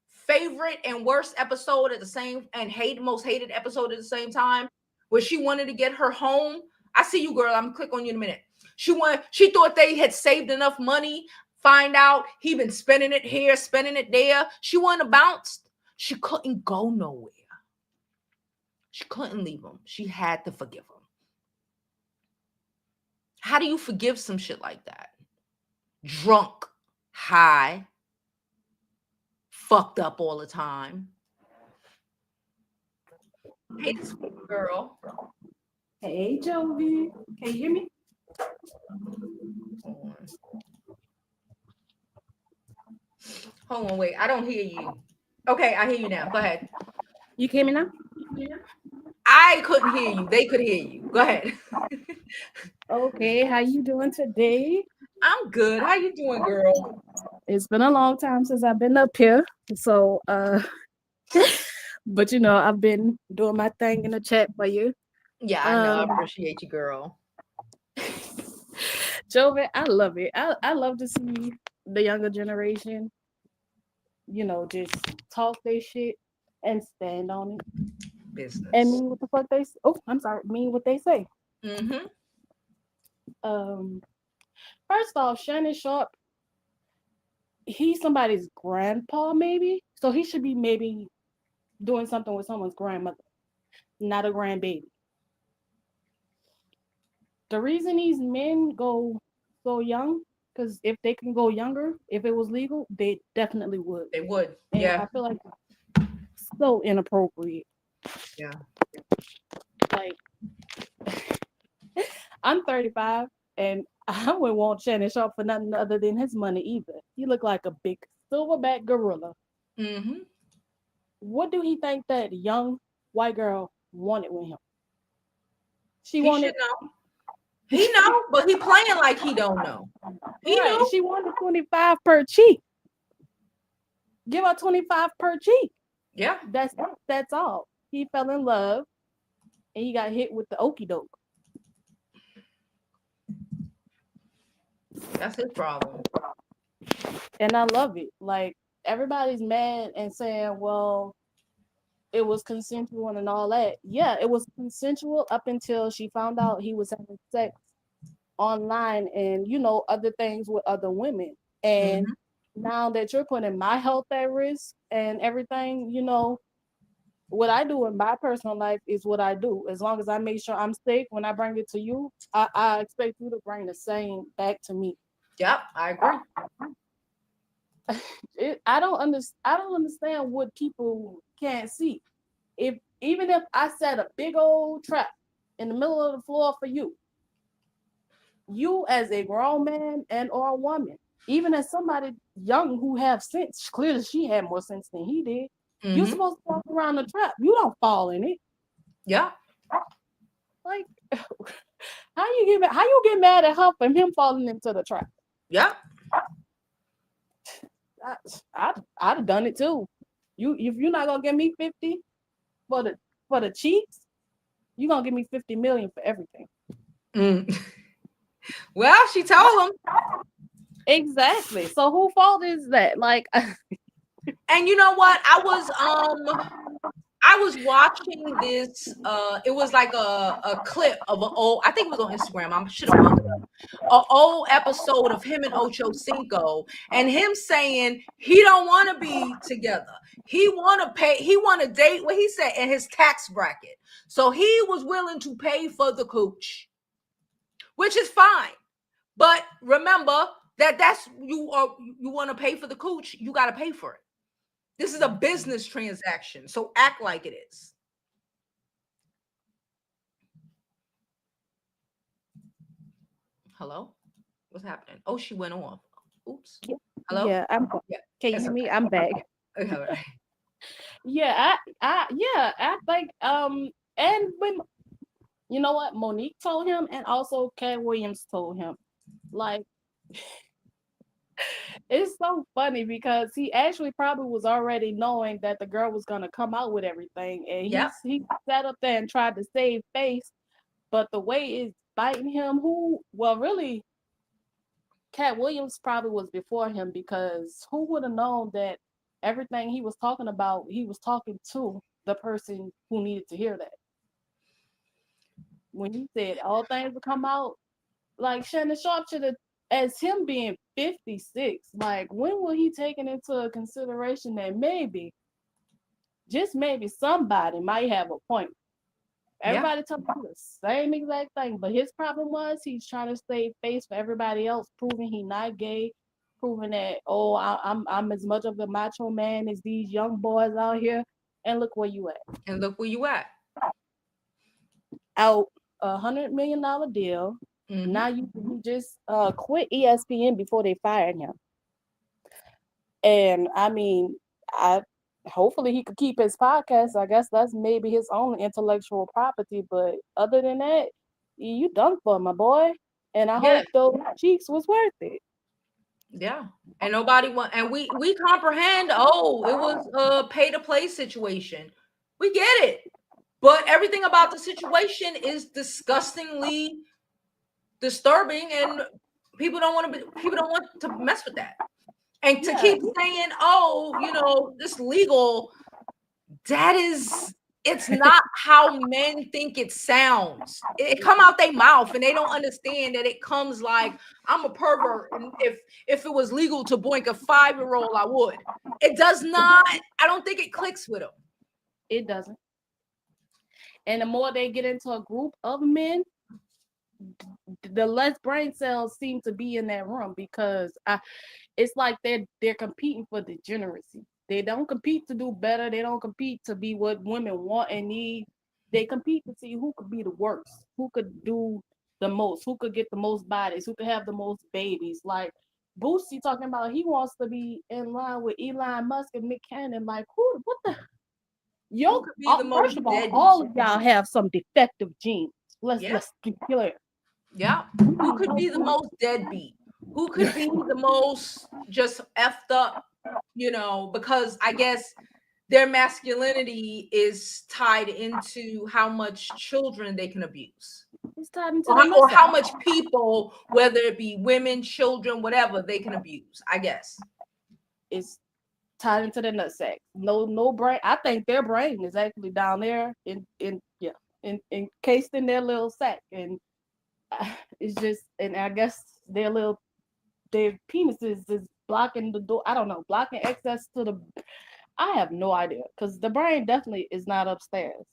favorite and worst episode at the same, and most hated episode at the same time, where she wanted to get her home. I see you, girl. I'm gonna click on you in a minute. She thought they had saved enough money. Find out he been spending it here, spending it there. She wanted to bounce. She couldn't go nowhere. She couldn't leave him. She had to forgive him. How do you forgive some shit like that? Drunk, high, fucked up all the time. Hey, sweet girl. Hey, Jovi. Can you hear me? Hold on, wait. I don't hear you. Okay, I hear you now. Go ahead. You can hear me now? I couldn't hear you. They could hear you. Go ahead. Okay, how you doing today? I'm good. How you doing, girl? It's been a long time since I've been up here. So but I've been doing my thing in the chat for you. Yeah, I know. I Um appreciate you, girl. Jovi, I love it. I love to see the younger generation, just talk their shit and stand on it and Business. mean what the fuck I'm sorry, mean what they say. Mm-hmm. Um First off, Shannon Sharpe, he's somebody's grandpa, maybe. So he should be maybe doing something with someone's grandmother, not a grandbaby. The reason these men go so young, because if they can go younger, if it was legal, they definitely would. They would. And Yeah. I feel like so inappropriate. Yeah. Like I'm 35 and I wouldn't want Shannon Sharp for nothing other than his money either. He looked like a big silverback gorilla. Mm-hmm. What do he think that young white girl wanted with him? She He should wanted know. He know, but he playing like he don't know. He right. knew. She wanted 25 per cheek. Give her 25 per cheek. Yeah, That's all. He fell in love and he got hit with the okey doke. that's his problem. And I love it. Like everybody's mad and saying, well, it was consensual and all that. Yeah, it was consensual up until she found out he was having sex online and other things with other women. And Mm-hmm. now that you're putting my health at risk and everything, what I do in my personal life is what I do. As long as I make sure I'm safe when I bring it to you, I expect you to bring the same back to me. Yep, I agree. I don't understand what people can't see. If even if I set a big old trap in the middle of the floor for you, you as a grown man and or a woman, even as somebody young who have sense, clearly she had more sense than he did. You're Mm-hmm. supposed to walk around the trap. You don't fall in it. Yeah, Like how you get mad at her from him falling into the trap? yeah, I, I'd have done it too. If you're not gonna give me 50 for the cheats, you're gonna give me 50 million for everything. Mm. Well, she told him. Exactly. So who fault is that? Like And you know what? I was watching this. It was like a clip of an old. I think it was on Instagram. I should have pulled it up. An old episode of him and Ocho Cinco, and him saying he don't want to be together. He want to pay. He want to date. What he said in his tax bracket. So he was willing to pay for the cooch, which is fine. But remember that's you want to pay for the cooch. You got to pay for it. This is a business transaction, so act like it is. Hello? What's happening? Oh, she went off. Oops. Hello? yeah, Yeah, can you it's hear me? okay. I'm back. Okay, all right. I think and when you know what Monique told him and also Cat Williams told him. Like it's so funny because he actually probably was already knowing that the girl was gonna come out with everything and Yep. he sat up there and tried to save face, but the way it's biting him, really Cat Williams probably was before him because who would have known that everything he was talking about, he was talking to the person who needed to hear that. When he said all things would come out, like Shannon Sharp should have, as him being 56, like when will he take it into consideration that maybe, just maybe somebody might have a point. Yeah. Everybody talking about the same exact thing, but his problem was he's trying to save face for everybody else, proving he not gay, proving that I'm as much of a macho man as these young boys out here. And look where you at. And look where you at. Out $100 million deal. Mm-hmm. Now you just quit ESPN before they fired him. And I mean, I hopefully he could keep his podcast. I guess that's maybe his own intellectual property. But other than that, You done for, my boy. And I Yeah, hope those cheeks was worth it. yeah. And nobody want, and we comprehend. Oh, it was a pay to play situation. We get it, but everything about the situation is disgustingly disturbing, and people don't want to mess with that. And to Yeah, keep saying, oh, this legal, that is, it's not how men think it sounds. It come out their mouth, and they don't understand that it comes like, I'm a pervert, and if it was legal to boink a 5-year-old, I would. It does not. I don't think it clicks with them. it doesn't. And the more they get into a group of men, the less brain cells seem to be in that room because it's like they're competing for degeneracy. They don't compete to do better. They don't compete to be what women want and need. They compete to see who could be the worst, who could do the most, who could get the most bodies, who could have the most babies. Like Boosie talking about he wants to be in line with Elon Musk and Mick Cannon. Like who? What the? Who Yo, could be the first most of all, deadbeat? all of y'all have some defective genes. Yeah, Let's be clear. yeah. Who could be the most deadbeat? Who could be the most just effed up? Because I guess their masculinity is tied into how much children they can abuse, It's tied into or the or how nutsack. much people, whether it be women, children, whatever, they can abuse, I guess. It's tied into the nutsack. No brain. I think their brain is actually down there in yeah, encased in their little sack, and it's just, and I guess their penises is blocking the door. I don't know, blocking access to the. I have no idea because the brain definitely is not upstairs,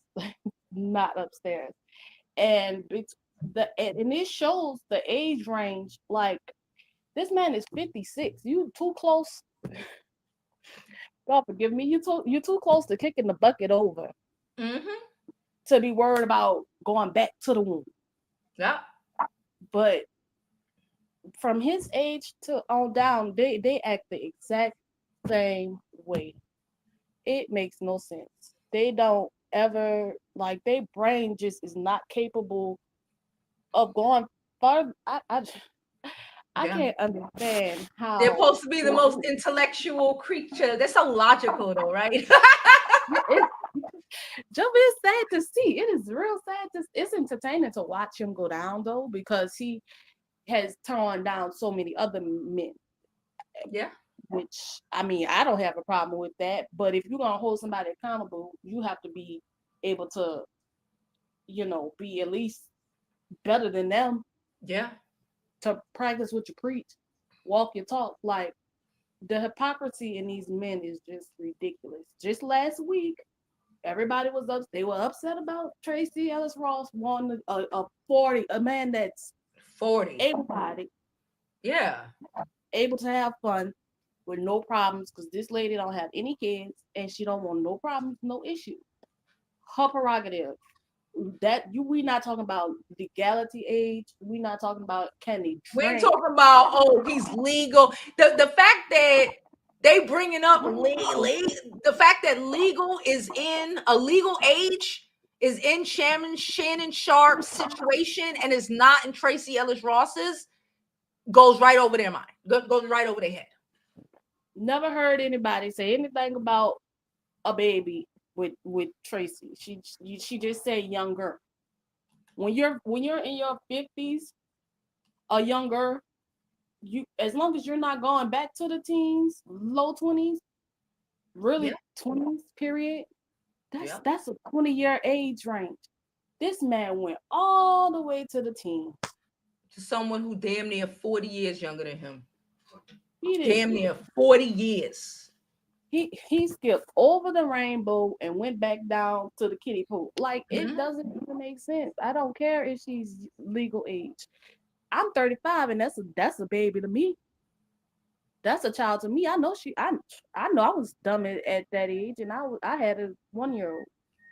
not upstairs, and it's and it shows the age range. Like this man is 56. You too close. God forgive me. You too close to kicking the bucket over Hmm. to be worried about going back to the womb. Yeah, But from his age to on down, they act the exact same way. It makes no sense. They don't ever like their brain just is not capable of going far. I yeah. can't understand They're how supposed to be the most intellectual creature. They're so logical, though, right? it, Joe is sad to see. It is real sad to. It's entertaining to watch him go down though because he has torn down so many other men. Yeah, Which I mean, I don't have a problem with that. But if you're gonna hold somebody accountable, you have to be able to, be at least better than them yeah, to practice what you preach, walk your talk. Like the hypocrisy in these men is just ridiculous. Just last week, everybody was up. They were upset about Tracee Ellis Ross wanting a 40, a man that's 40. able-bodied, Yeah, able to have fun with no problems. Because this lady don't have any kids and she don't want no problems, no issue. Her prerogative. We not talking about legality age. We not talking about can they we ain't drink. talking about, oh, he's legal. The fact that they bringing up the fact that legal is in a legal age is in Shannon Sharpe's situation and is not in Tracee Ellis Ross's, goes right over their mind. Goes right over their head. Never heard anybody say anything about a baby with Tracee. She just said younger. When you're in your 50s, a younger, you as long as you're not going back to the teens, low 20s, Yeah, really 20s period. That's yeah. that's a 20-year age range. This man went all the way to the teens. To someone who damn near 40 years younger than him. He didn't Damn give a near 40 years. he skipped over the rainbow and went back down to the kiddie pool. Like it Mhm. doesn't even make sense. I don't care if she's legal age. I'm 35 and that's a baby to me. That's a child to me. I know I was dumb at that age and I had a 1 year old.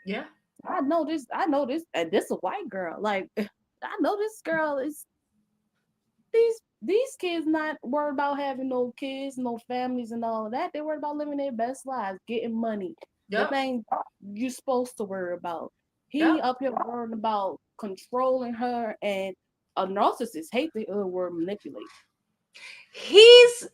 Yeah. I know this and this a white girl. Like I know this girl is these kids not worried about having no kids, no families, and all of that. They're worried about living their best lives, getting money, the Yep. things you're supposed to worry about. He up here worrying about controlling her, and a narcissist hate the word manipulate. He's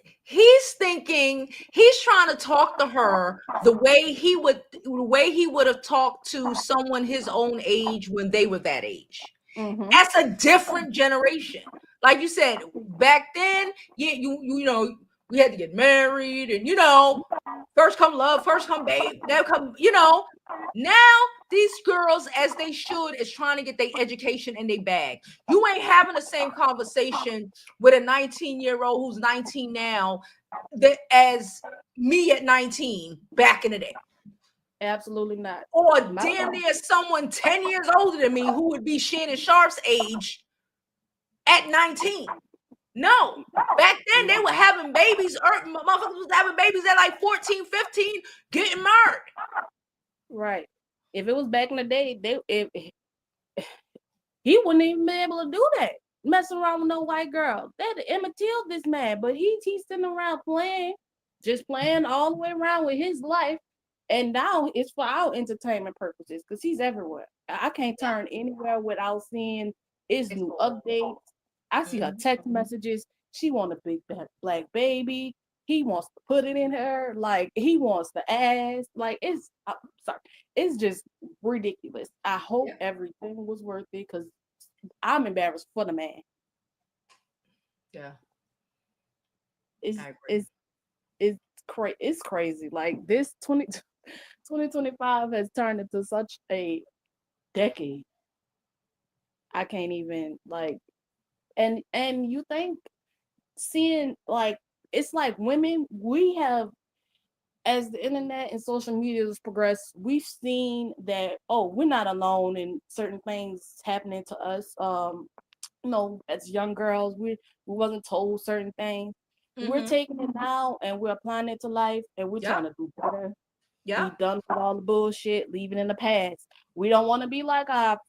thinking, he's trying to talk to her the way he would have talked to someone his own age when they were that age. Mm-hmm. That's a different generation. Like you said, back then, yeah, you know, we had to get married, and first come love, first come babe, now come, now these girls, as they should, is trying to get their education in their bag. You ain't having the same conversation with a 19-year-old who's 19 now as me at 19 back in the day. Absolutely not. Or damn near someone 10 years older than me who would be Shannon Sharpe's age at 19. No, back then they were having babies, motherfuckers was having babies at like 14, 15, getting married. Right. If it was back in the day, he wouldn't even be able to do that. Messing around with no white girl. That Emmett Till this man, but he's sitting around just playing all the way around with his life. And now it's for our entertainment purposes because he's everywhere. I can't turn anywhere without seeing his new updates. I see her text messages. She want a big black baby. He wants to put it in her. Like, he wants the ass. Like, it's just ridiculous. I hope everything was worth it because I'm embarrassed for the man. Yeah. It's crazy. Like, this 2025 has turned into such a decade. I can't even, like, and you think seeing, like, it's like women, we have, as the internet and social media has progressed, we've seen that, we're not alone in certain things happening to us. As young girls, we wasn't told certain things. Mm-hmm. We're taking it now and we're applying it to life, and we're trying to do better. Be done with all the bullshit, leave it in the past. We don't want to be like our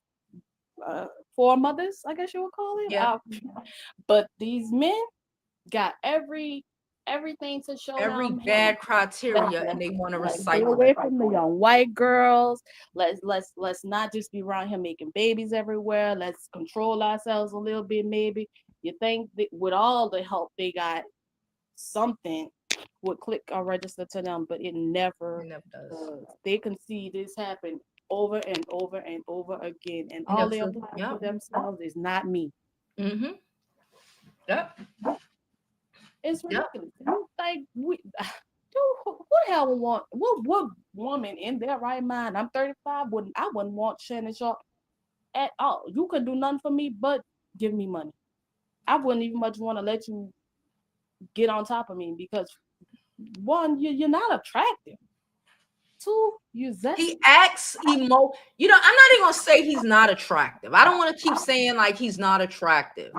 foremothers, I guess you would call it. Yeah. But these men got everything to show every bad criteria, and they want to recycle away from the young white girls. Let's not just be around here making babies everywhere. Let's control ourselves a little bit. Maybe you think that with all the help they got, something would click or register to them, but it never does. They can see this happen over and over and over again, and all they apply for themselves is not me. Mm-hmm. Yep. It's ridiculous. Like, who the hell would want, what woman in their right mind? I'm 35. I wouldn't want Shannon Sharpe at all. You could do nothing for me but give me money. I wouldn't even much want to let you get on top of me because, one, you're not attractive. Two, he acts I'm not even gonna say he's not attractive. I don't want to keep saying like he's not attractive.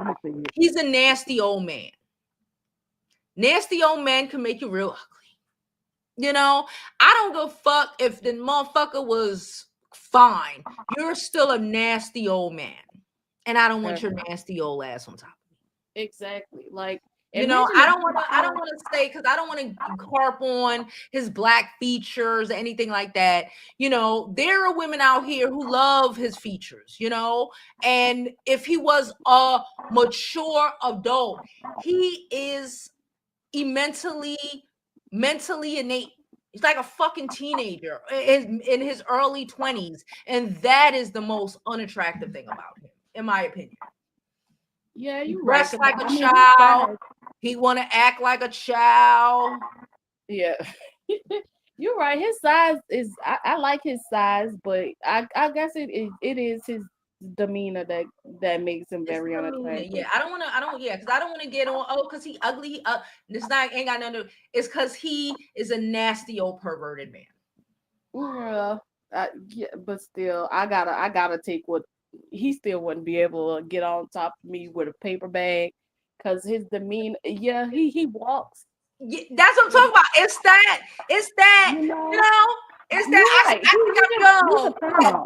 He's a nasty old man. Nasty old man can make you real ugly. I don't give a fuck if the motherfucker was fine. You're still a nasty old man, and I don't want your nasty old ass on top of me. Exactly. Like, I don't want to say, because I don't want to harp on his black features or anything like that. There are women out here who love his features, and if he was a mature adult, he is mentally innate. He's like a fucking teenager in his early 20s, and that is the most unattractive thing about him, in my opinion. Yeah, you dress like a child. He want to act like a child. Yeah. You're right. His size is, I like his size, but I guess it is his demeanor that makes him very unattractive. Yeah, because I don't want to get on, because he ugly. It's not, ain't got nothing to, it's because he is a nasty old perverted man. Yeah, but still, I gotta take what he still wouldn't be able to get on top of me with a paper bag, because his demeanor. Yeah, he walks. Yeah, that's what I'm talking about. It's that. It's that. It's that.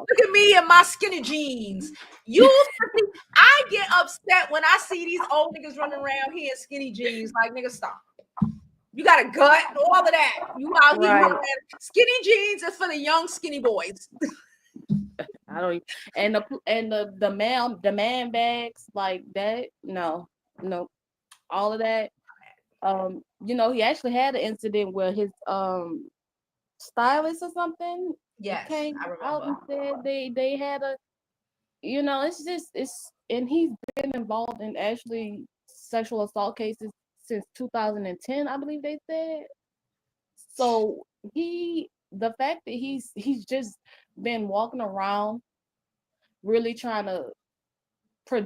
Look at me and my skinny jeans. I get upset when I see these old niggas running around here in skinny jeans. Like, nigga, stop. You got a gut, all of that. You out here. Skinny jeans is for the young skinny boys. I don't even, the man bags like that. No, no, all of that. He actually had an incident where his stylist or something Yes, came I out and remember. said they had a, it's and he's been involved in actually sexual assault cases since 2010, I believe they said. So the fact that he's just been walking around really trying to pro,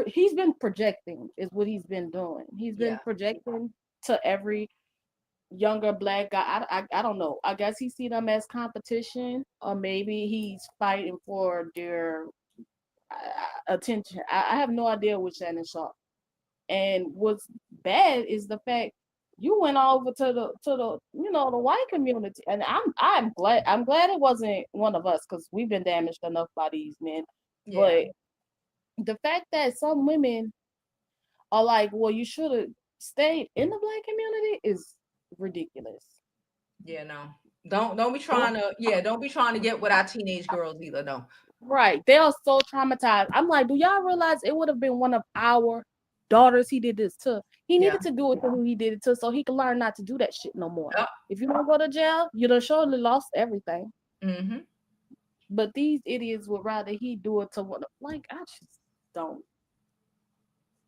he's been projecting is what he's been doing. He's been Yeah. projecting to every younger black guy. I don't know. I guess he see them as competition, or maybe he's fighting for their attention. I have no idea with Shannon Sharpe. And what's bad is the fact you went over to the white community, and I'm glad it wasn't one of us because we've been damaged enough by these men. Yeah. But the fact that some women are like, well, you should have stayed in the black community is ridiculous. Yeah, no. Don't be trying to, yeah, don't be trying to get with our teenage girls either. No. Right. They are so traumatized. I'm like, do y'all realize it would have been one of our daughters he did this to? He Yeah. needed to do it to who he did it to so he can learn not to do that shit no more. Yep. If you don't go to jail, you done surely lost everything. Mm-hmm. But these idiots would rather he do it to one of, like, I just don't.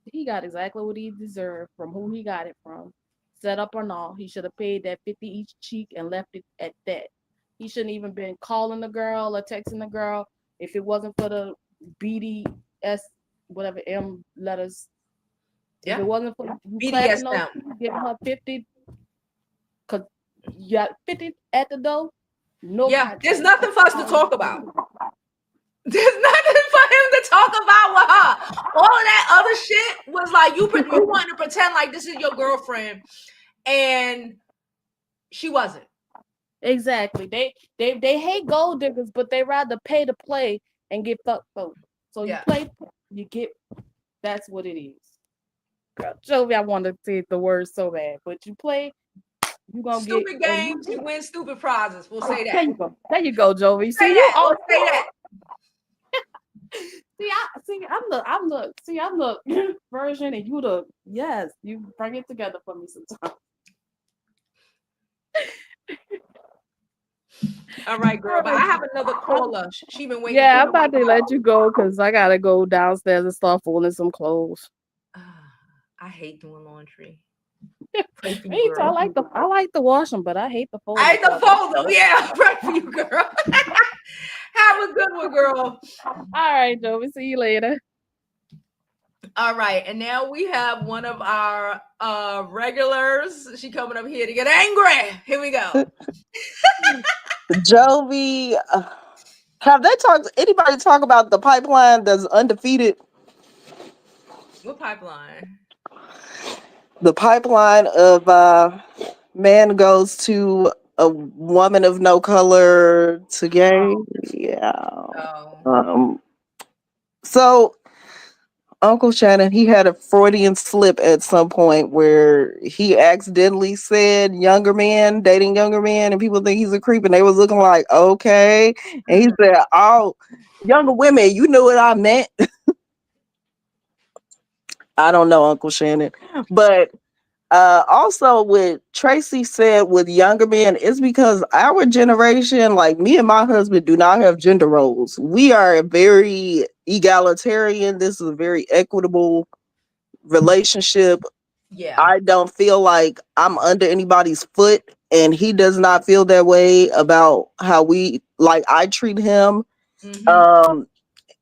He got exactly what he deserved from who he got it from. Set up or not, he should have paid that 50 each cheek and left it at that. He shouldn't even been calling the girl or texting the girl if it wasn't for the BDS, whatever M letters. If Yeah. it wasn't for you clapping those, BDSM. giving her 50, because you got 50 at the door, Yeah. nobody. There's nothing for us to talk about. There's nothing for him to talk about with her. All of that other shit was like you wanting to pretend like this is your girlfriend, and she wasn't. Exactly. They hate gold diggers, but they rather pay to play and get fucked for. So you Yeah. play, you get. That's what it is. Girl, Jovi, I want to say the word so bad, but you play, you gonna get. Stupid And you games, you win stupid prizes. We'll say there that. you go. There you go, Jovi. Say See you that. all. We'll say that. I'm the version, and you the yes. You bring it together for me sometimes. All right, girl. But I have another caller. She been waiting Yeah, for I'm about to let you go because I gotta go downstairs and start folding some clothes. I hate doing laundry. Pray for you, Me too. girl. I like to wash them, but I hate the fold. I hate the folder. Yeah, pray for you, girl. Have a good one, girl. All right, Jovi. See you later. All right, and now we have one of our regulars. She coming up here to get angry. Here we go. Jovi, have they talked? Anybody talk about the pipeline that's undefeated? What pipeline? The pipeline of man goes to a woman of no color to gay. Yeah. Oh, Um. So Uncle Shannon, he had a Freudian slip at some point where he accidentally said younger men dating younger men, and people think he's a creep, and they was looking like okay, and he said, "Oh, younger women, you knew what I meant." I don't know, Uncle Shannon, but also what Tracee said with younger men is because our generation, like me and my husband, do not have gender roles. We are very egalitarian. This is a very equitable relationship. yeah. I don't feel like I'm under anybody's foot, and he does not feel that way about how we like I treat him. Mm-hmm. Um,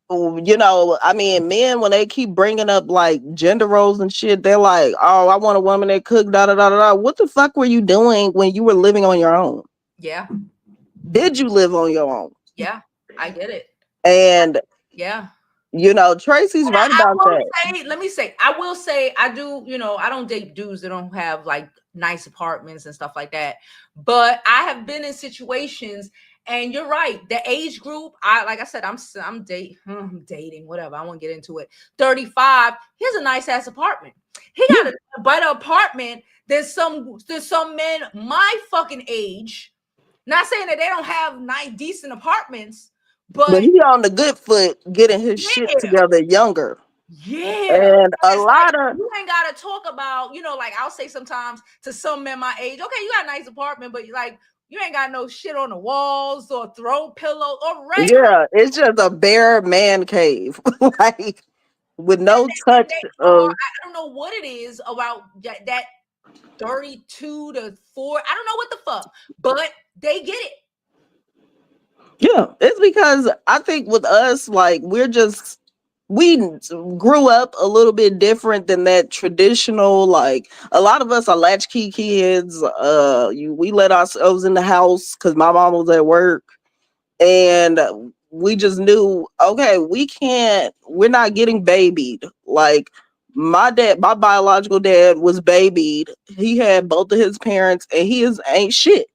I mean, men when they keep bringing up like gender roles and shit, they're like, "Oh, I want a woman that cook." Da da da da. What the fuck were you doing when you were living on your own? Yeah. Did you live on your own? Yeah. I get it. And Yeah. Tracy's right I about will that. say, let me say, I will say, I do, I don't date dudes that don't have like nice apartments and stuff like that. But I have been in situations, and you're right. The age group, like I said, dating, whatever. I won't get into it. 35. Here's a nice ass apartment. He got a better apartment than some men my fucking age. Not saying that they don't have nice, decent apartments, But But he on the good foot getting his shit yeah, together younger. yeah. And a It's like lot of you ain't gotta talk about, like I'll say sometimes to some men my age, okay, you got a nice apartment, but like you ain't got no shit on the walls or throw pillows or regular. yeah, it's just a bare man cave. Like with Yeah, no touch they are. of I don't know what it is about that 32 to 4. I don't know what the fuck, but they get it. yeah, it's because I think with us, like we grew up a little bit different than that traditional. Like a lot of us are latchkey kids. We let ourselves in the house because my mom was at work, and we just knew, okay, we're not getting babied. Like my biological dad was babied. He had both of his parents, and he is ain't shit.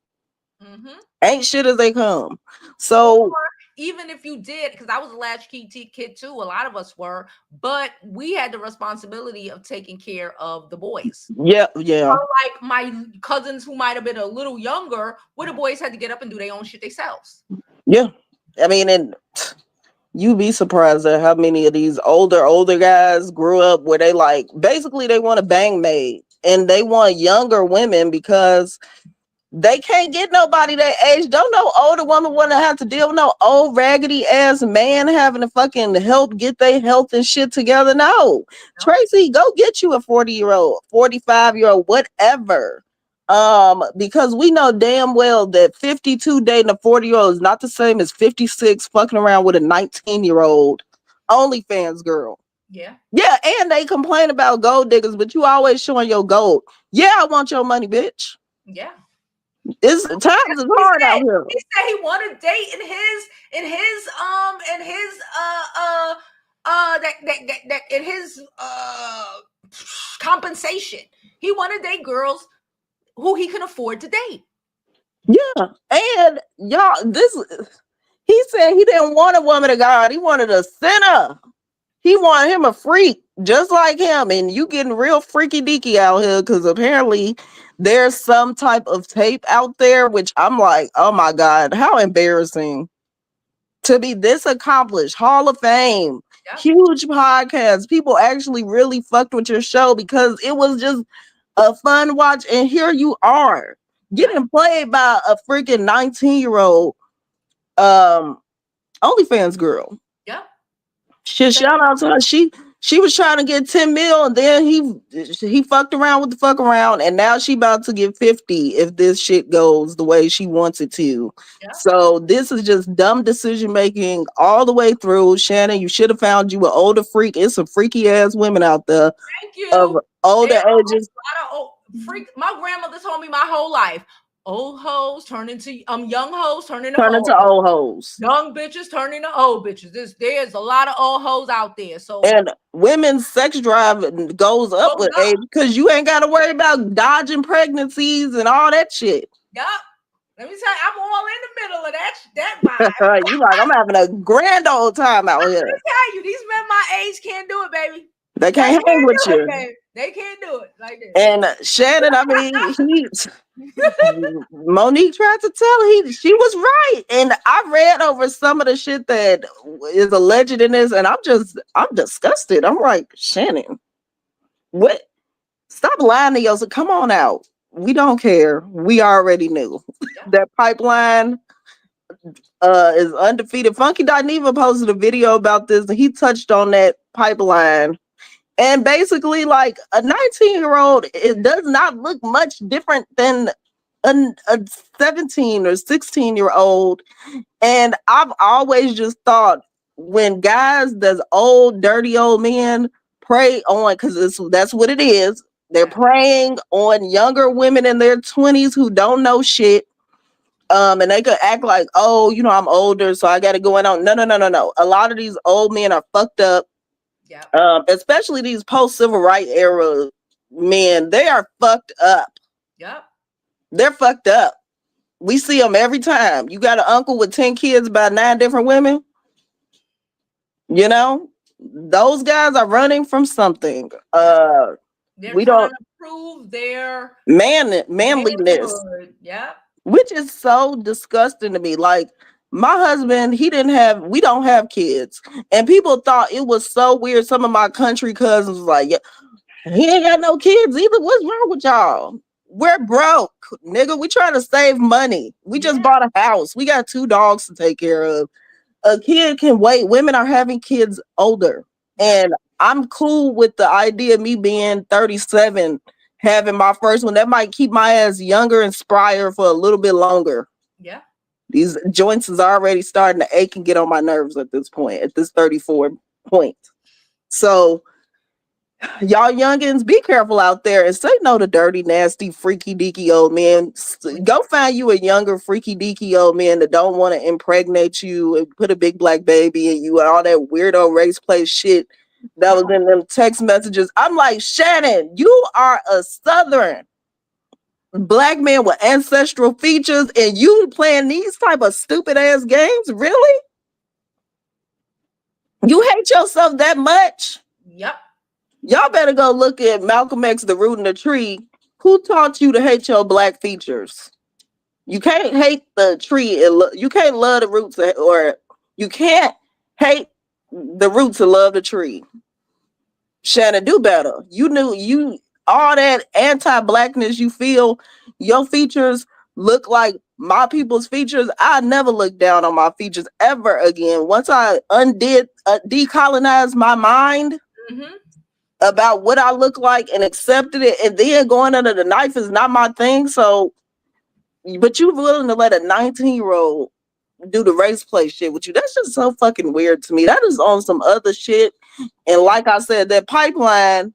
Hmm. Ain't shit as they come. Or So even if you did, because I was a latchkey kid too, a lot of us were, but we had the responsibility of taking care of the boys. yeah, yeah, Like my cousins who might have been a little younger, where the boys had to get up and do their own shit themselves. yeah. I mean, and you'd be surprised at how many of these older guys grew up where they like basically they want a bang maid and they want younger women because they can't get nobody that age. Don't no older woman want to have to deal with no old raggedy ass man having to fucking help get their health and shit together. No, No. Tracee, go get you a 40-year-old, 45-year-old, whatever. Because we know damn well that 52 dating a 40-year-old is not the same as 56 fucking around with a 19-year-old OnlyFans girl. Yeah. Yeah, and they complain about gold diggers, but you always showing your gold. Yeah, I want your money, bitch. Yeah. It's times is He hard out said here. he said he wanted to date in his in his compensation. He wanted to date girls who he can afford to date. Yeah, and y'all, he said he didn't want a woman of God. He wanted a sinner. He wanted him a freak just like him. And you getting real freaky deaky out here because apparently there's some type of tape out there, which I'm like, oh my God, how embarrassing to be this accomplished. Hall of Fame, Yeah. huge podcast. People actually really fucked with your show because it was just a fun watch. And here you are Yeah. getting played by a freaking 19-year-old um OnlyFans girl. Yeah. Shit, shout out to her. She was trying to get 10 mil and then he fucked around with the fuck around and now she about to get 50 if this shit goes the way she wants it to. Yeah. So this is just dumb decision making all the way through. Shannon, you should have found you an older freak. It's some freaky ass women out there Thank of you. There older are ages. a lot of old freak. My grandmother told me my whole life. Old hoes turn into young hoes turn into Turn old into hoes. old hoes. Young bitches turn into old bitches. There's a lot of old hoes out there. So And women's sex drive goes up goes with up. age because you ain't got to worry about dodging pregnancies and all that shit. Yup. Let me tell you, I'm all in the middle of that vibe. You like, I'm having a grand old time out Let here. me tell you, these men my age can't do it, baby. They They can't can't hang with do it, you. baby. They can't do it like this. And Shannon, I mean, Monique tried to tell she was right. And I read over some of the shit that is alleged in this, and I'm disgusted. I'm like, Shannon, what? Stop lying to yourself. Come on out. We don't care. We already knew. Yeah. That pipeline is undefeated. Funky Dineva posted a video about this, and he touched on that pipeline. And basically, like a 19-year-old, it does not look much different than a 17 or 16-year-old. And I've always just thought when guys, that's old, dirty old men, prey on, because that's what it is. They're Yeah. preying on younger women in their 20s who don't know shit. And they could act like, oh, I'm older, so I got to go in on. No, no, no, no, no. A lot of these old men are fucked up. Yeah. Especially these post civil rights era men. They are fucked up. Yep. They're fucked up. We see them every time. You got an uncle with 10 kids by 9 different women. Those guys are running from something. They're We trying don't to prove their manliness, manhood. Yep. which is so disgusting to me. Like My husband, we don't have kids. And people thought it was so weird. Some of my country cousins was like, yeah, he ain't got no kids either. What's wrong with y'all? We're broke, nigga. We trying to save money. We just Yeah. bought a house. We got 2 dogs to take care of. A kid can wait. Women are having kids older. And I'm cool with the idea of me being 37, having my first one. That might keep my ass younger and sprier for a little bit longer. Yeah. These joints is already starting to ache and get on my nerves at this point, at this 34 point. So y'all youngins, be careful out there and say no to dirty, nasty, freaky deaky old men. Go find you a younger, freaky deaky old man that don't want to impregnate you and put a big black baby in you and all that weirdo race play shit that was in them text messages. I'm like, Shannon, you are a Southern black man with ancestral features and you playing these type of stupid ass games? Really? You hate yourself that much? Yep. Y'all better go look at Malcolm X, The Root in the Tree. Who taught you to hate your black features? You can't hate the tree and you can't love the roots, or you can't hate the roots and love the tree. Shannon, do better. You all that anti-blackness you feel, your features look like my people's features. I never look down on my features ever again. Once I decolonized my mind, Mm-hmm. about what I look like and accepted it, and then going under the knife is not my thing. So, but you willing to let a 19-year-old do the race play shit with you? That's just so fucking weird to me. That is on some other shit. And like I said, that pipeline,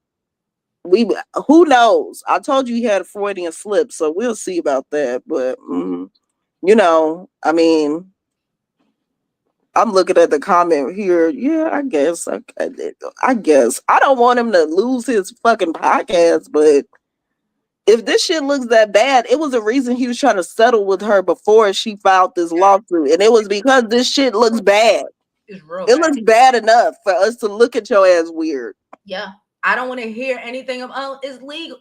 who knows? I told you he had a Freudian slip, so we'll see about that. But I mean, I'm looking at the comment here. Yeah, I guess. I guess. I don't want him to lose his fucking podcast, but if this shit looks that bad, it was a reason he was trying to settle with her before she filed this lawsuit. And it was because this shit looks bad. It's real It bad. looks bad enough for us to look at your ass weird. Yeah. I don't want to hear anything of, oh, it's legal.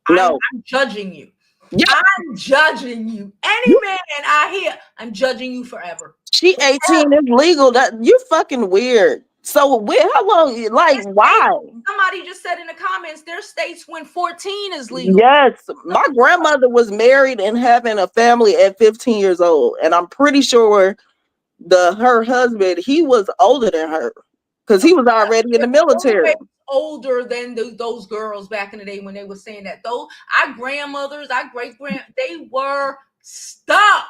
No. I'm judging you. Yeah. I'm judging you. Any man I hear, I'm judging you forever. She 18 is legal. That you're fucking weird. So how long? Like, why? Somebody just said in the comments, there's states when 14 is legal. Yes, my grandmother was married and having a family at 15 years old, and I'm pretty sure her husband, he was older than her because he was already in the military. Older than those girls back in the day when they were saying that. Though our grandmothers, our they were stuck.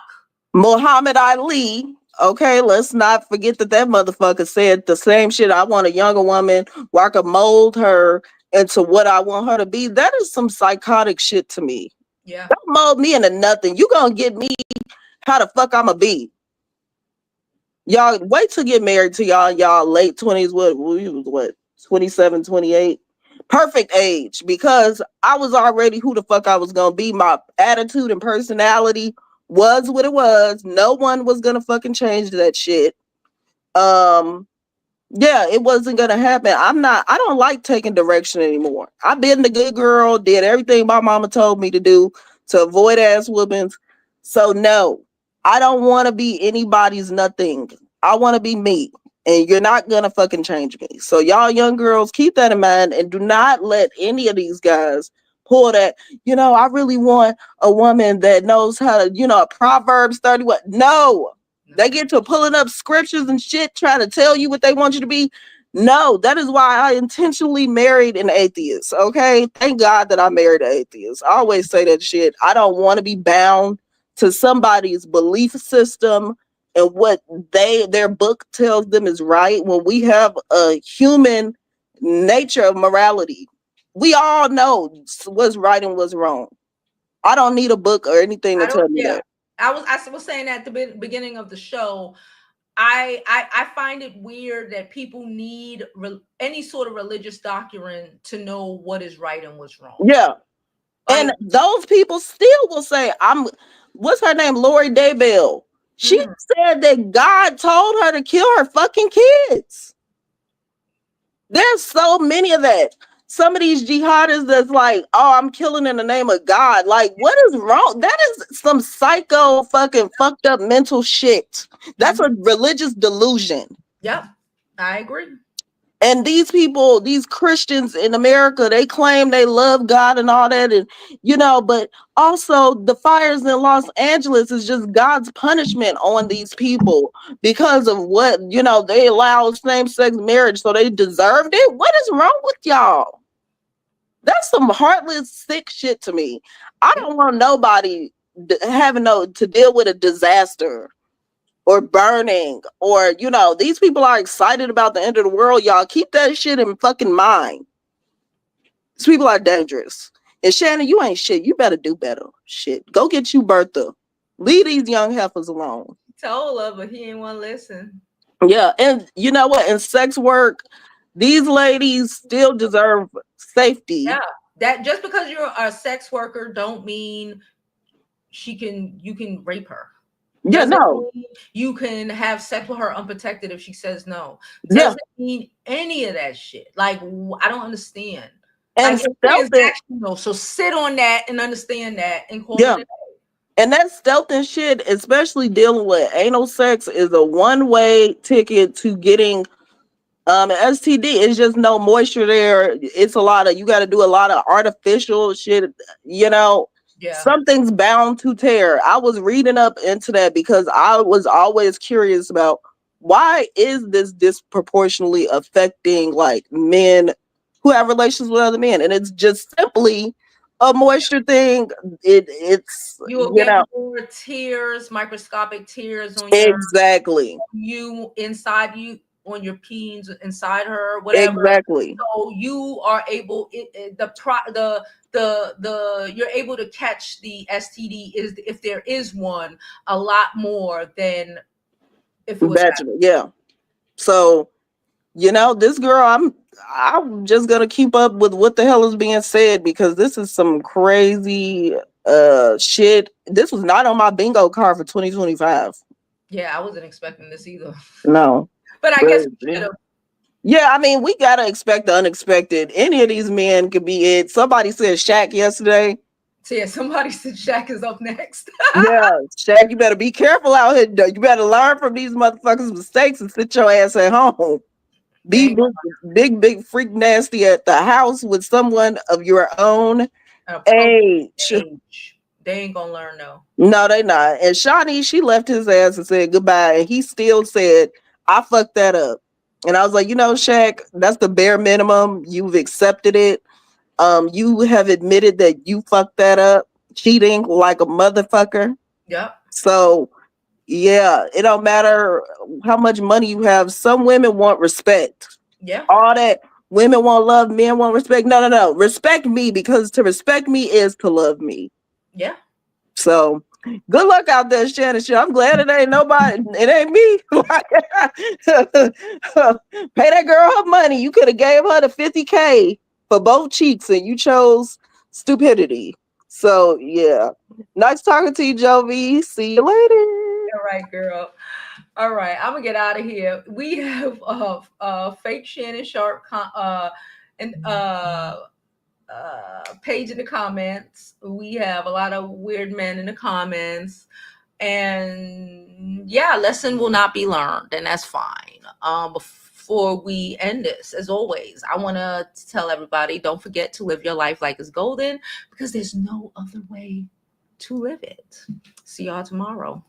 Muhammad Ali. Okay, let's not forget that motherfucker said the same shit. I want a younger woman where I could mold her into what I want her to be. That is some psychotic shit to me. Yeah. Don't mold me into nothing. You gonna get me how the fuck I'ma be. Y'all wait till get married to y'all late 20s. What 27, 28? Perfect age, because I was already who the fuck I was gonna be. My attitude and personality was what it was. No one was gonna fucking change that shit. Yeah, it wasn't gonna happen. I don't like taking direction anymore. I've been the good girl, did everything my mama told me to do to avoid ass whoopings. So no, I don't want to be anybody's nothing. I want to be me. And you're not gonna fucking change me. So y'all young girls, keep that in mind and do not let any of these guys pull that, I really want a woman that knows how to, Proverbs 31. No. They get to pulling up scriptures and shit, trying to tell you what they want you to be. No, that is why I intentionally married an atheist. Okay. Thank God that I married an atheist. I always say that shit. I don't want to be bound to somebody's belief system and what their book tells them is right, when we have a human nature of morality. We all know what's right and what's wrong. I don't need a book or anything to tell me that. I was saying at the beginning of the show, I find it weird that people need any sort of religious doctrine to know what is right and what's wrong. Yeah. And those people still will say, what's her name? Lori Daybell. She said that God told her to kill her fucking kids. There's so many of that. some of these jihadists that's like, oh, I'm killing in the name of God. Like, what is wrong? That is some psycho fucking fucked up mental shit. That's a religious delusion. Yep, I agree. And these people, these Christians in America, they claim they love God and all that, and but also the fires in Los Angeles is just God's punishment on these people because of what they allow same-sex marriage, so they deserved it. What is wrong with y'all? That's some heartless, sick shit to me. I don't want nobody having to deal with a disaster or burning, or these people are excited about the end of the world. Y'all keep that shit in fucking mind. These people are dangerous. And Shannon, you ain't shit. You better do better. Shit, go get you Bertha. Leave these young heifers alone. Told her, but he ain't want to listen. Yeah, and you know what? In sex work, these ladies still deserve safety. Yeah, that just because you're a sex worker don't mean you can rape her. Yeah, no. You can have sex with her unprotected if she says no. Yeah. Doesn't mean any of that shit. Like, I don't understand. And like, transactional, so sit on that and understand that and call it a day. And that stealthing shit, especially dealing with anal sex, is a one-way ticket to getting an STD. It's just no moisture there. It's you got to do a lot of artificial shit, Yeah. Something's bound to tear. I was reading up into that because I was always curious about why is this disproportionately affecting like men who have relations with other men, and it's just simply a moisture thing. It's you get more tears, microscopic tears on you inside you, on your peens inside her, whatever. Exactly. So you are able you're able to catch the STD if there is one a lot more than if it was vaginal. Yeah. So this girl, I'm just gonna keep up with what the hell is being said, because this is some crazy shit. This was not on my bingo card for 2025. Yeah, I wasn't expecting this either. No. But I guess we should have. Yeah, I mean, we gotta expect the unexpected. Any of these men could be it. Somebody said Shaq yesterday. So yeah, somebody said Shaq is up next. Yeah, Shaq, you better be careful out here. You better learn from these motherfuckers' mistakes and sit your ass at home. Be big freak nasty at the house with someone of your own age. They ain't gonna learn though. No, they not. And Shawnee, she left his ass and said goodbye, and he still said, I fucked that up. And I was like, Shaq, that's the bare minimum. You've accepted it. You have admitted that you fucked that up, cheating like a motherfucker. Yep. So yeah, it don't matter how much money you have. Some women want respect. Yeah. All that women want love, men want respect. No. Respect me, because to respect me is to love me. Yeah. So good luck out there, Shannon. I'm glad it ain't nobody. It ain't me. Pay that girl her money. You could have gave her the $50K for both cheeks, and you chose stupidity. So yeah, nice talking to you, Jovi. See you later. All right, girl. All right, I'm gonna get out of here. We have fake Shannon Sharpe page in the comments. We have a lot of weird men in the comments, and yeah, lesson will not be learned, and that's fine. Before we end this, as always, I want to tell everybody, don't forget to live your life like it's golden, because there's no other way to live it. See y'all tomorrow.